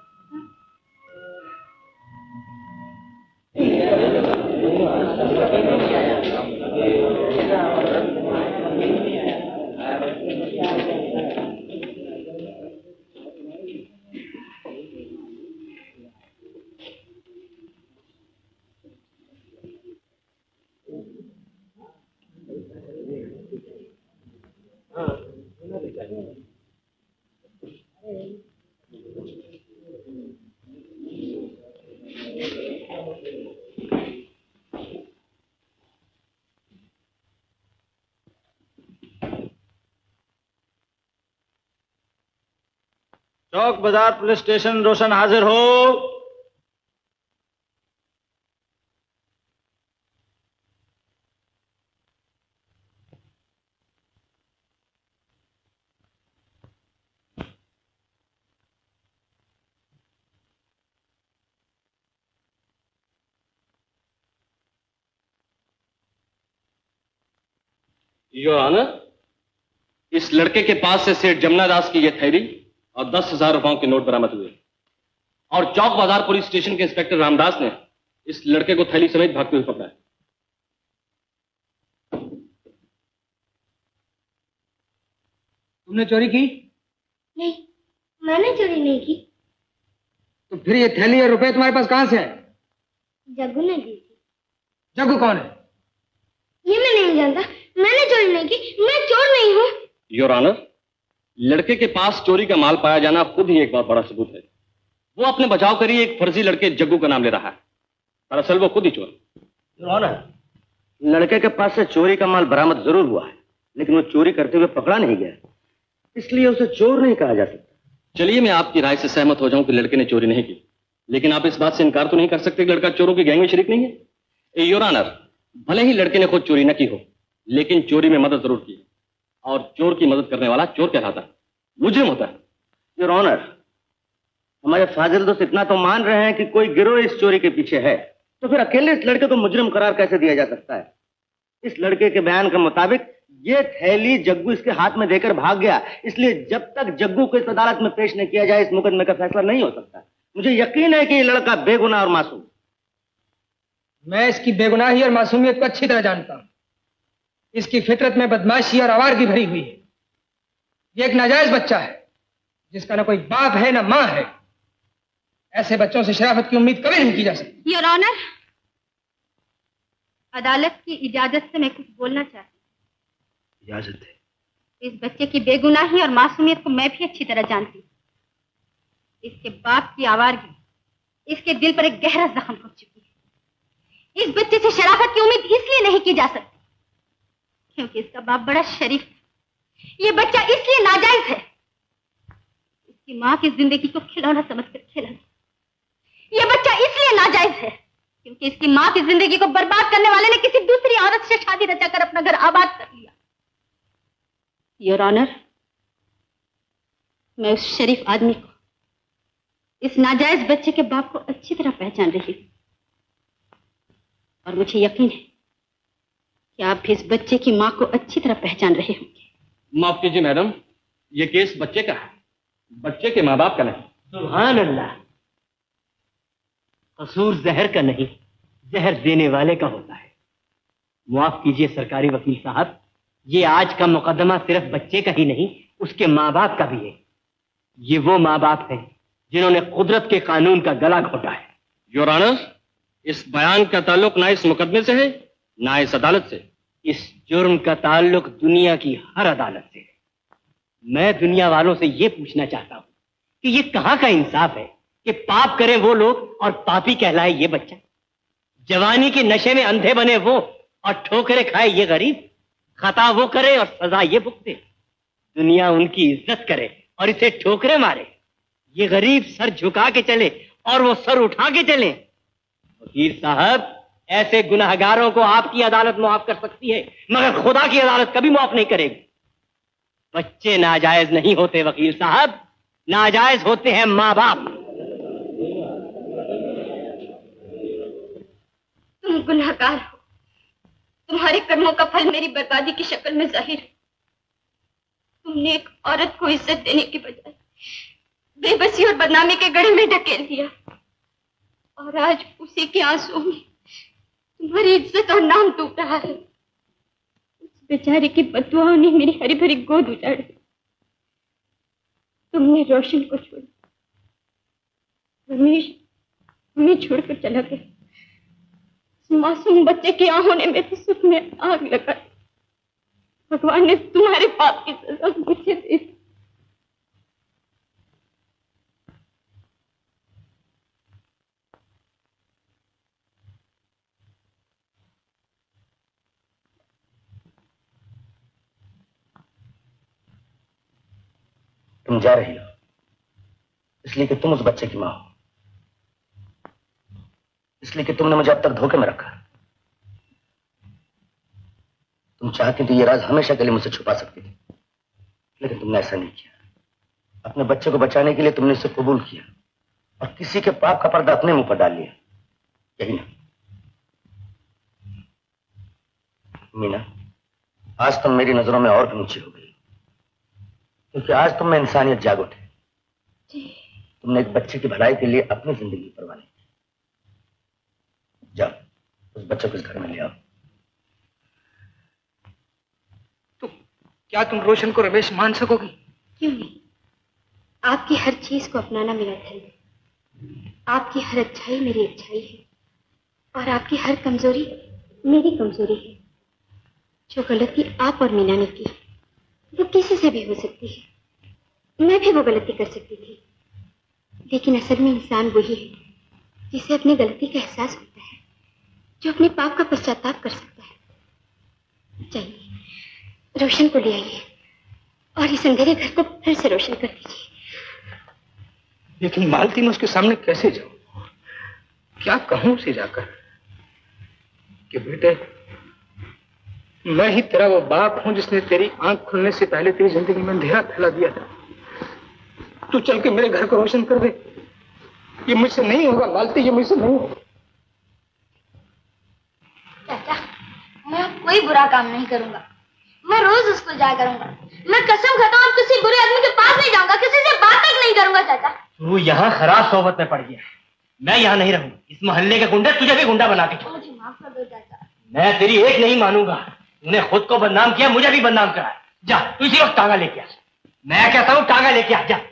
चौक बाजार पुलिस स्टेशन रोशन हाजिर हो। योर ऑनर, इस लड़के के पास से सेठ जमुना दास की यह थैली और 10,000 रुपयों के नोट बरामद हुए। और चौक बाजार पुलिस स्टेशन के इंस्पेक्टर रामदास ने इस लड़के को थैली समेत भागते हुए पकड़ा है। तुमने चोरी की? नहीं, मैंने चोरी नहीं की। तो फिर ये थैली और रुपए तुम्हारे पास कहां से है? जग्गू ने दी थी। जग्गू कौन है? ये मैं नहीं जानता। मैंने चोरी नहीं की, मैं चोर नहीं हूँ। योर ऑनर, लड़के के पास चोरी का माल पाया जाना खुद ही एक बहुत बड़ा सबूत है। वो अपने बचाव करिए एक फर्जी लड़के जग्गू का नाम ले रहा है। दरअसल वो खुद ही चोर। योर ऑनर, लड़के के पास से चोरी का माल बरामद जरूर हुआ है, लेकिन वो चोरी करते हुए पकड़ा नहीं गया, इसलिए उसे चोर नहीं कहा जा सकता। चलिए, मैं आपकी राय से सहमत हो जाऊं कि लड़के ने चोरी नहीं की, लेकिन आप इस बात से इनकार तो नहीं कर सकते कि लड़का चोरों की गैंग में शरीक नहीं है। योर ऑनर, भले ही लड़के ने खुद चोरी न की हो, लेकिन चोरी में मदद जरूर की, और चोर की मदद करने वाला चोर कहलाता है, मुजरिम होता है। योर ऑनर, हमारे फाजिल दोस्त इतना तो मान रहे हैं कि कोई गिरोह इस चोरी के पीछे है, तो फिर अकेले इस लड़के को मुजरिम करार कैसे दिया जा सकता है? इस लड़के के बयान के मुताबिक ये थैली जग्गू इसके हाथ में देकर भाग गया, इसलिए जब तक जग्गू को इस अदालत में पेश न किया जाए इस मुकदमे का फैसला नहीं हो सकता। मुझे यकीन है कि ये लड़का बेगुनाह और मासूम। मैं इसकी बेगुनाही और मासूमियत को अच्छी तरह जानता हूं। इसकी फितरत में बदमाशी और आवारगी भरी हुई है। ये एक नाजायज बच्चा है जिसका ना कोई बाप है ना मां है। ऐसे बच्चों से शराफत की उम्मीद कभी नहीं की जा सकती। योर ऑनर, अदालत की इजाजत से मैं कुछ बोलना चाहती हूँ। इजाजत है? इस बच्चे की बेगुनाही और मासूमियत को मैं भी अच्छी तरह जानती हूँ। इसके बाप की आवारगी इसके दिल पर एक गहरा जख्म पहुंच चुकी है। इस बच्चे से शराफत की उम्मीद इसलिए नहीं की जा सकती क्योंकि इसका बाप बड़ा शरीफ है। ये बच्चा इसलिए नाजायज है, इसकी माँ की जिंदगी को खिलौना समझकर खेला। ये बच्चा इसलिए नाजायज है क्योंकि इसकी माँ की जिंदगी को बर्बाद करने वाले ने किसी दूसरी औरत से शादी रचाकर अपना घर आबाद कर लिया। योर ऑनर, मैं उस शरीफ आदमी को, इस नाजायज बच्चे के बाप को अच्छी तरह पहचान रही हूं और मुझे यकीन है कि आप भी इस बच्चे की माँ को अच्छी तरह पहचान रहे होंगे। माफ कीजिए मैडम, ये केस बच्चे का है, बच्चे के माँ बाप का नहीं। सुभान अल्लाह। कसूर जहर का नहीं, जहर देने वाले का होता है। माफ कीजिए सरकारी वकील साहब, ये आज का मुकदमा सिर्फ बच्चे का ही नहीं, उसके माँ बाप का भी है। ये वो माँ बाप हैं जिन्होंने कुदरत के कानून का गला घोटा है। योर ऑनर, इस बयान का ताल्लुक ना इस मुकदमे से है ना इस अदालत से। इस जुर्म का ताल्लुक दुनिया की हर अदालत से है। मैं दुनिया वालों से ये पूछना चाहता हूं कि ये कहां का इंसाफ है कि पाप करें वो लोग और पापी कहलाए ये बच्चा। जवानी के नशे में अंधे बने वो और ठोकरे खाए ये गरीब। खता वो करे और सजा ये भुगते। दुनिया उनकी इज्जत करे और इसे ठोकरे मारे। ये गरीब सर झुका के चले और वो सर उठा के चले। वकील साहब, ऐसे गुनाहगारों को आपकी अदालत माफ कर सकती है मगर खुदा की अदालत कभी माफ नहीं करेगी। बच्चे नाजायज नहीं होते वकील साहब, नाजायज होते हैं माँ बाप। तुम गुनाहगार हो, तुम्हारे कर्मों का फल मेरी बर्बादी की शक्ल में जाहिर है। तुमने एक औरत को इज्जत देने के बजाय बेबसी और बदनामी के गड्ढे में ढकेल दिया और आज उसी के आंसुओं में तुम्हारी इज्जत और नाम डूब रहा है। उस बेचारे की बददुआओं ने मेरी हरी भरी गोद उजाड़ दी। तुमने रोशन को छोड़ा, रमेश हमें छोड़कर चला गया। इस मासूम बच्चे की आंखों ने मेरे सुख में आग लगा दी। भगवान ने तुम्हारे पाप की सजा मुझे दे दी। तुम जा रही हो इसलिए कि तुम उस बच्चे की मां हो, इसलिए कि तुमने मुझे अब तक धोखे में रखा। तुम चाहती तो ये राज हमेशा के लिए मुझसे छुपा सकती थी, लेकिन तुमने ऐसा नहीं किया। अपने बच्चे को बचाने के लिए तुमने इसे कबूल किया और किसी के पाप का पर्दा अपने मुंह पर डाल लिया। यही ना मीना, आज तुम मेरी नजरों में और भी ऊंची हो गई क्योंकि आज तुम में इंसानियत जाग उठी। तुमने एक बच्चे की भलाई के लिए अपनी जिंदगी की परवाह नहीं की। जाओ उस बच्चे को इस घर में ले आओ। तो क्या तुम रोशन को रमेश मान सकोगी? क्यों नहीं? आपकी हर चीज को अपनाना मेरा धर्म है। आपकी हर अच्छाई मेरी अच्छाई है और आपकी हर कमजोरी मेरी कमजोरी है। जो गलती आप और मीना ने की वो किसी से भी हो सकती है। मैं भी वो गलती कर सकती थी, लेकिन असल में इंसान वही है जिसे अपनी गलती का एहसास होता है, जो अपने पाप का पश्चाताप कर सकता है। चाहिए रोशन को ले आइए और इस अंधेरे घर को फिर से रोशन कर दीजिए। लेकिन मालती, मैं उसके सामने कैसे जाऊं? क्या कहूं उसे जाकर कि बेटे, मैं ही तेरा वो बाप हूं जिसने तेरी आंख खुलने से पहले तेरी जिंदगी में अंधेरा फैला दिया था। तू चल के मेरे घर को रोशन कर दे। ये मुझसे नहीं होगा मालती, ये मुझसे नहीं होगा। चाचा, मैं कोई बुरा काम नहीं करूंगा। मैं रोज उसको जाया करूंगा। मैं कसम खाता हूँ किसी बुरे आदमी के पास नहीं जाऊंगा, किसी से बात तक नहीं करूंगा। चाचा, तू यहाँ खराब सोबत में पड़ गया। मैं यहाँ नहीं रहूंगा। इस मोहल्ले के गुंडे तुझे भी गुंडा बना के छोड़। मुझे माफ कर दो चाचा। मैं तेरी एक नहीं मानूंगा। तूने खुद को बदनाम किया, मुझे भी बदनाम करा। जा तू इसी वक्त टांगा लेके आ। मैं कहता हूँ टांगा लेके आ जा।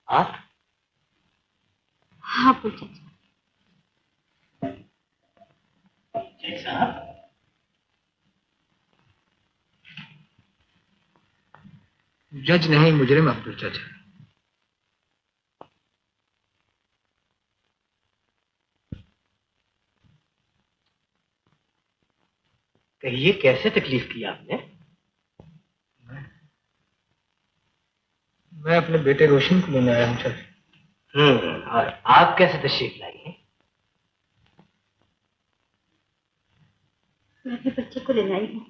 आप? हाँ पूछा जज साहब, जज नहीं, मुजरिम अब्दुल चाचा। कहिए कैसे तकलीफ की आपने? मैं अपने बेटे रोशन को लेने आया हूँ चाचा। और आप कैसे तशरीफ लाई हैं? मैं अपने बच्चे को लेने आई हूँ।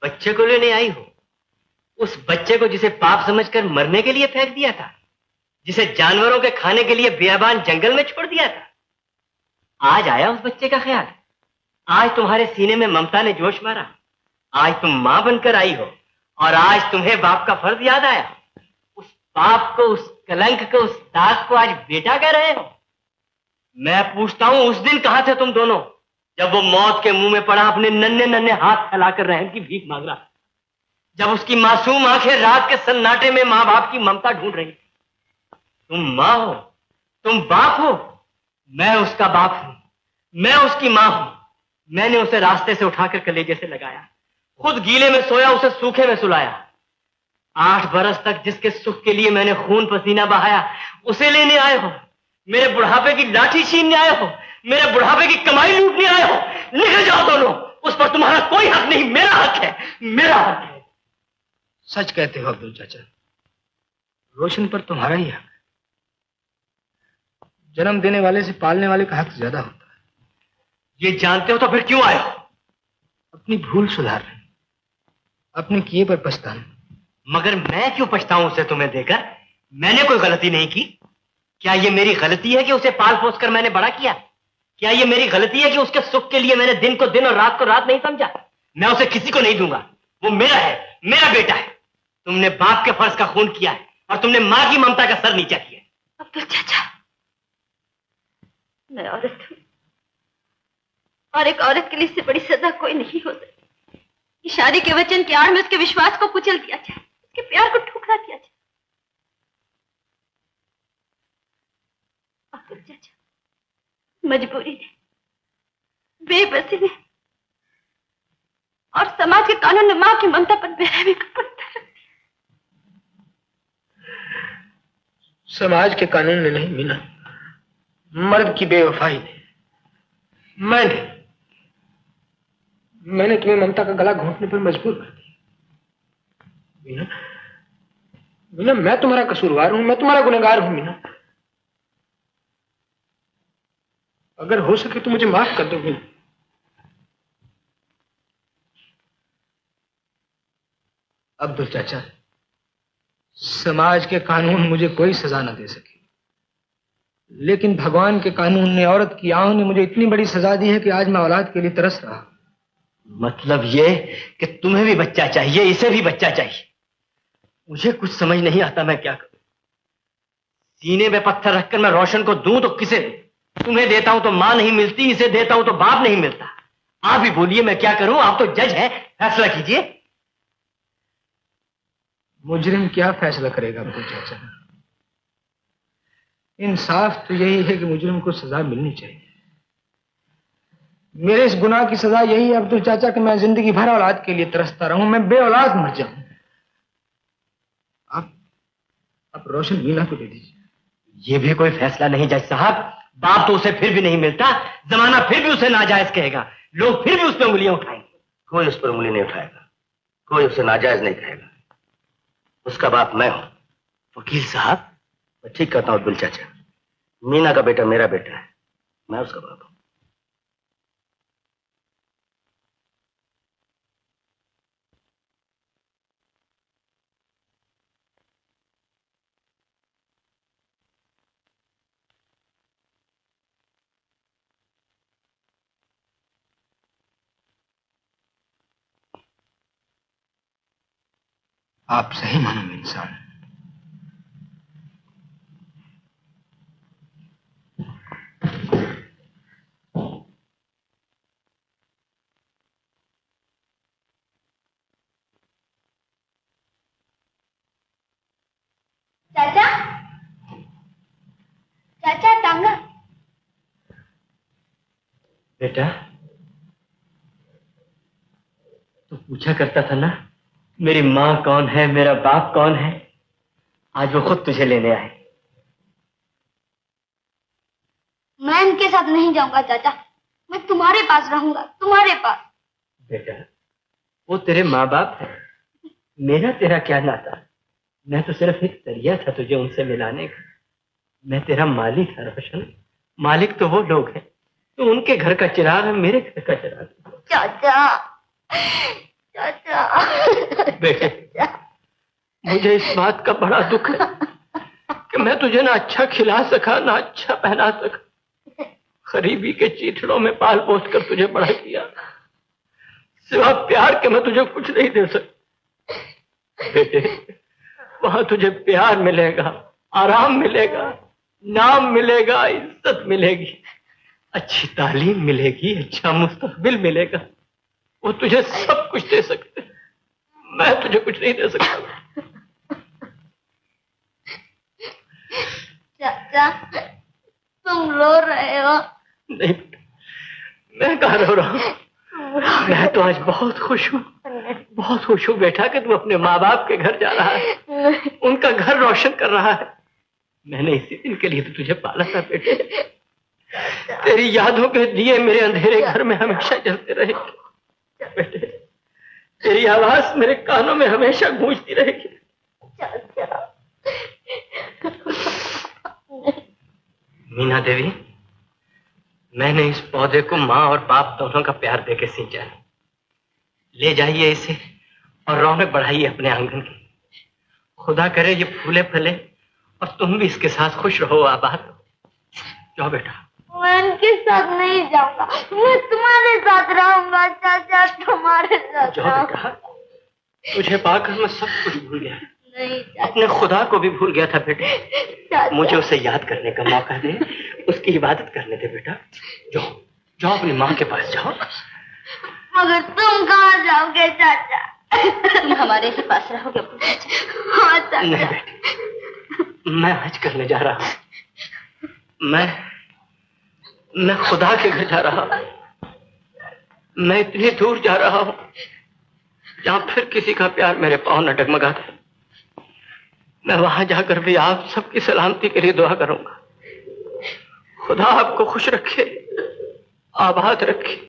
बच्चे को लेने आई हो? उस बच्चे को जिसे पाप समझकर मरने के लिए फेंक दिया था, जिसे जानवरों के खाने के लिए बियाबान जंगल में छोड़ दिया था, आज आया उस बच्चे का ख्याल? आज तुम्हारे सीने में ममता ने जोश मारा? आज तुम मां बनकर आई हो और आज तुम्हें बाप का फर्ज याद आया? उस पाप को, उस कलंक को, उस दाग को आज बेटा कह रहे हो? मैं पूछता हूं, उस दिन कहां थे तुम दोनों जब वो मौत के मुंह में पड़ा अपने नन्हे नन्हे हाथ फैलाकर रहम की भीख मांग रहा, जब उसकी मासूम आंखें रात के सन्नाटे में मां बाप की ममता ढूंढ रही? तुम मां हो, तुम बाप हो, मैं उसका बाप हूं, मैं उसकी मां हूं। मैंने उसे रास्ते से उठाकर कलेजे से लगाया, खुद गीले में सोया, उसे सूखे में सुलाया। 8 बरस तक जिसके सुख के लिए मैंने खून पसीना बहाया, उसे लेने आए हो? मेरे बुढ़ापे की लाठी छीनने आए हो? मेरे बुढ़ापे की कमाई लूटने आए हो? निकल जाओ दोनों, उस पर तुम्हारा कोई हक नहीं, मेरा हक है, मेरा हक है। सच कहते हो अब्दुल चाचा, रोशन पर तुम्हारा ही हक है। जन्म देने वाले से पालने वाले का हक ज्यादा होता है। ये जानते हो तो फिर क्यों आए हो? अपनी भूल सुधारने, अपने किए पर पछताने। मगर मैं क्यों पछताऊं उसे तुम्हें देकर? मैंने कोई गलती नहीं की। क्या ये मेरी गलती है कि उसे पाल पोस कर मैंने बड़ा किया? क्या ये मेरी गलती है कि उसके सुख के लिए मैंने दिन को दिन और रात को रात नहीं समझा? मैं उसे किसी को नहीं दूंगा, वो मेरा है, मेरा बेटा है। तुमने बाप के फर्ज का खून किया है और तुमने मां की ममता का सर नीचा किया। अब्दुल चाचा, मैं औरत हूं और एक औरत के लिए इससे बड़ी सजा कोई नहीं हो सकती कि शादी के वचन की आड़ में उसके विश्वास को कुचल दिया जाए, उसके प्यार को ठुकरा दिया जाए। अब्दुल चाचा, मजबूरी ने, बेबसी ने और समाज के कानून ने मां की ममता पर बेरहमी का पत्थर रख दिया। समाज के कानून ने नहीं मीना, मर्द की बेवफाई ने। मैंने तुम्हें ममता का गला घोंटने पर मजबूर कर दिया। मीना, मीना, मैं तुम्हारा कसूरवार हूं, मैं तुम्हारा गुनहगार हूं। मीना, अगर हो सके तो मुझे माफ कर दो। मीना, अब्दुल चाचा, समाज के कानून मुझे कोई सजा न दे सके, लेकिन भगवान के कानून ने, औरत की आंख ने मुझे इतनी बड़ी सजा दी है कि आज मैं औलाद के लिए तरस रहा। मतलब ये कि तुम्हें भी बच्चा चाहिए, इसे भी बच्चा चाहिए। मुझे कुछ समझ नहीं आता मैं क्या करूं। सीने में पत्थर रखकर मैं रोशन को दूं तो किसे दूं? तुम्हें देता हूं तो मां नहीं मिलती, इसे देता हूं तो बाप नहीं मिलता। आप ही बोलिए मैं क्या करूं? आप तो जज हैं, फैसला कीजिए। मुजरिम क्या फैसला करेगा अब्दुल चाचा? इंसाफ तो यही है कि मुजरिम को सजा मिलनी चाहिए। मेरे इस गुनाह की सजा यही है अब्दुल चाचा कि मैं जिंदगी भर औलाद के लिए तरसता रहूं, मैं बेऔलाद मर जाऊं। आप रोशन मीना को दे दीजिए। ये भी कोई फैसला नहीं जज साहब। बाप तो उसे फिर भी नहीं मिलता, जमाना फिर भी उसे नाजायज कहेगा, लोग फिर भी उस पर उंगलियां उठाएंगे। कोई उस पर उंगली नहीं उठाएगा, कोई उसे नाजायज नहीं कहेगा। उसका बाप मैं हूं। वकील साहब, मैं ठीक कहता हूं अब्दुल चाचा, मीना का बेटा मेरा बेटा है, मैं उसका बाप हूं। आप सही मानो में इंसान। चाचा, बेटा, तू पूछा करता था ना मेरी माँ कौन है, मेरा बाप कौन है। आज वो खुद तुझे लेने आए। मैं इनके साथ नहीं जाऊंगा चाचा, मैं तुम्हारे पास रहूंगा, तुम्हारे पास। बेटा, वो तेरे माँ बाप है, मेरा तेरा क्या नाता। मैं तो सिर्फ एक जरिया था तुझे उनसे मिलाने का। मैं तेरा मालिक था रोशन, मालिक तो वो लोग हैं। तो उनके घर का चिराग है, मेरे घर का चिराग। चाचा चाचा बेटे, मुझे इस बात का बड़ा दुख है कि मैं तुझे ना अच्छा खिला सका, ना अच्छा पहना सका। गरीबी के चीथड़ों में पाल पोस कर तुझे बड़ा किया, सिवा प्यार के मैं तुझे कुछ नहीं दे सकता। बेटे, वहां तुझे प्यार मिलेगा, आराम मिलेगा, नाम मिलेगा, इज्जत मिलेगी, अच्छी तालीम मिलेगी, अच्छा मुस्तकबिल मिलेगा। वो तुझे सब कुछ दे सकते, मैं तुझे कुछ नहीं दे सकता। चाचा, तुम रो रहे हो? नहीं, मैं कहाँ रो रहा हूँ। मैं तो आज बहुत खुश हूँ, बहुत खुश हूँ बेटा कि तू अपने माँ बाप के घर जा रहा है, उनका घर रोशन कर रहा है। मैंने इसी दिन के लिए तो तुझे पाला था बेटे। तेरी यादों के दिए मेरे अंधेरे घर में हमेशा जलते रहेंगे बेटे। तेरी आवाज मेरे कानों में हमेशा गूंजती रहेगी। मीना देवी, मैंने इस पौधे को माँ और बाप दोनों का प्यार देके सींचा है। ले जाइए इसे और रौनक बढ़ाइए अपने आंगन की। खुदा करे ये फूले फले और तुम भी इसके साथ खुश रहो, आबाद रहो। जाओ बेटा। मैं इनके साथ नहीं जाऊंगा, मैं तुम्हारे साथ रहूंगा चाचा, तुम्हारे साथ। जाओ बेटा, तुझे पाकर मैं सब कुछ भूल गया। नहीं अपने खुदा को भी भूल गया था बेटे। मुझे उसे याद करने का मौका दे, उसकी इबादत करने दे बेटा। जाओ जाओ, अपनी माँ के पास जाओ। मगर तुम कहाँ जाओगे चाचा? तुम हमारे ही पास रहोगे चाचा। हाँ चाचा। नहीं बेटे, मैं हज करने जा रहा हूँ। मैं खुदा के घर जा रहा हूँ। मैं इतनी दूर जा रहा हूँ जहाँ फिर किसी का प्यार मेरे पाँव न डगमगाता। मैं वहां जाकर भी आप सबकी सलामती के लिए दुआ करूंगा। खुदा आपको खुश रखे, आबाद रखे।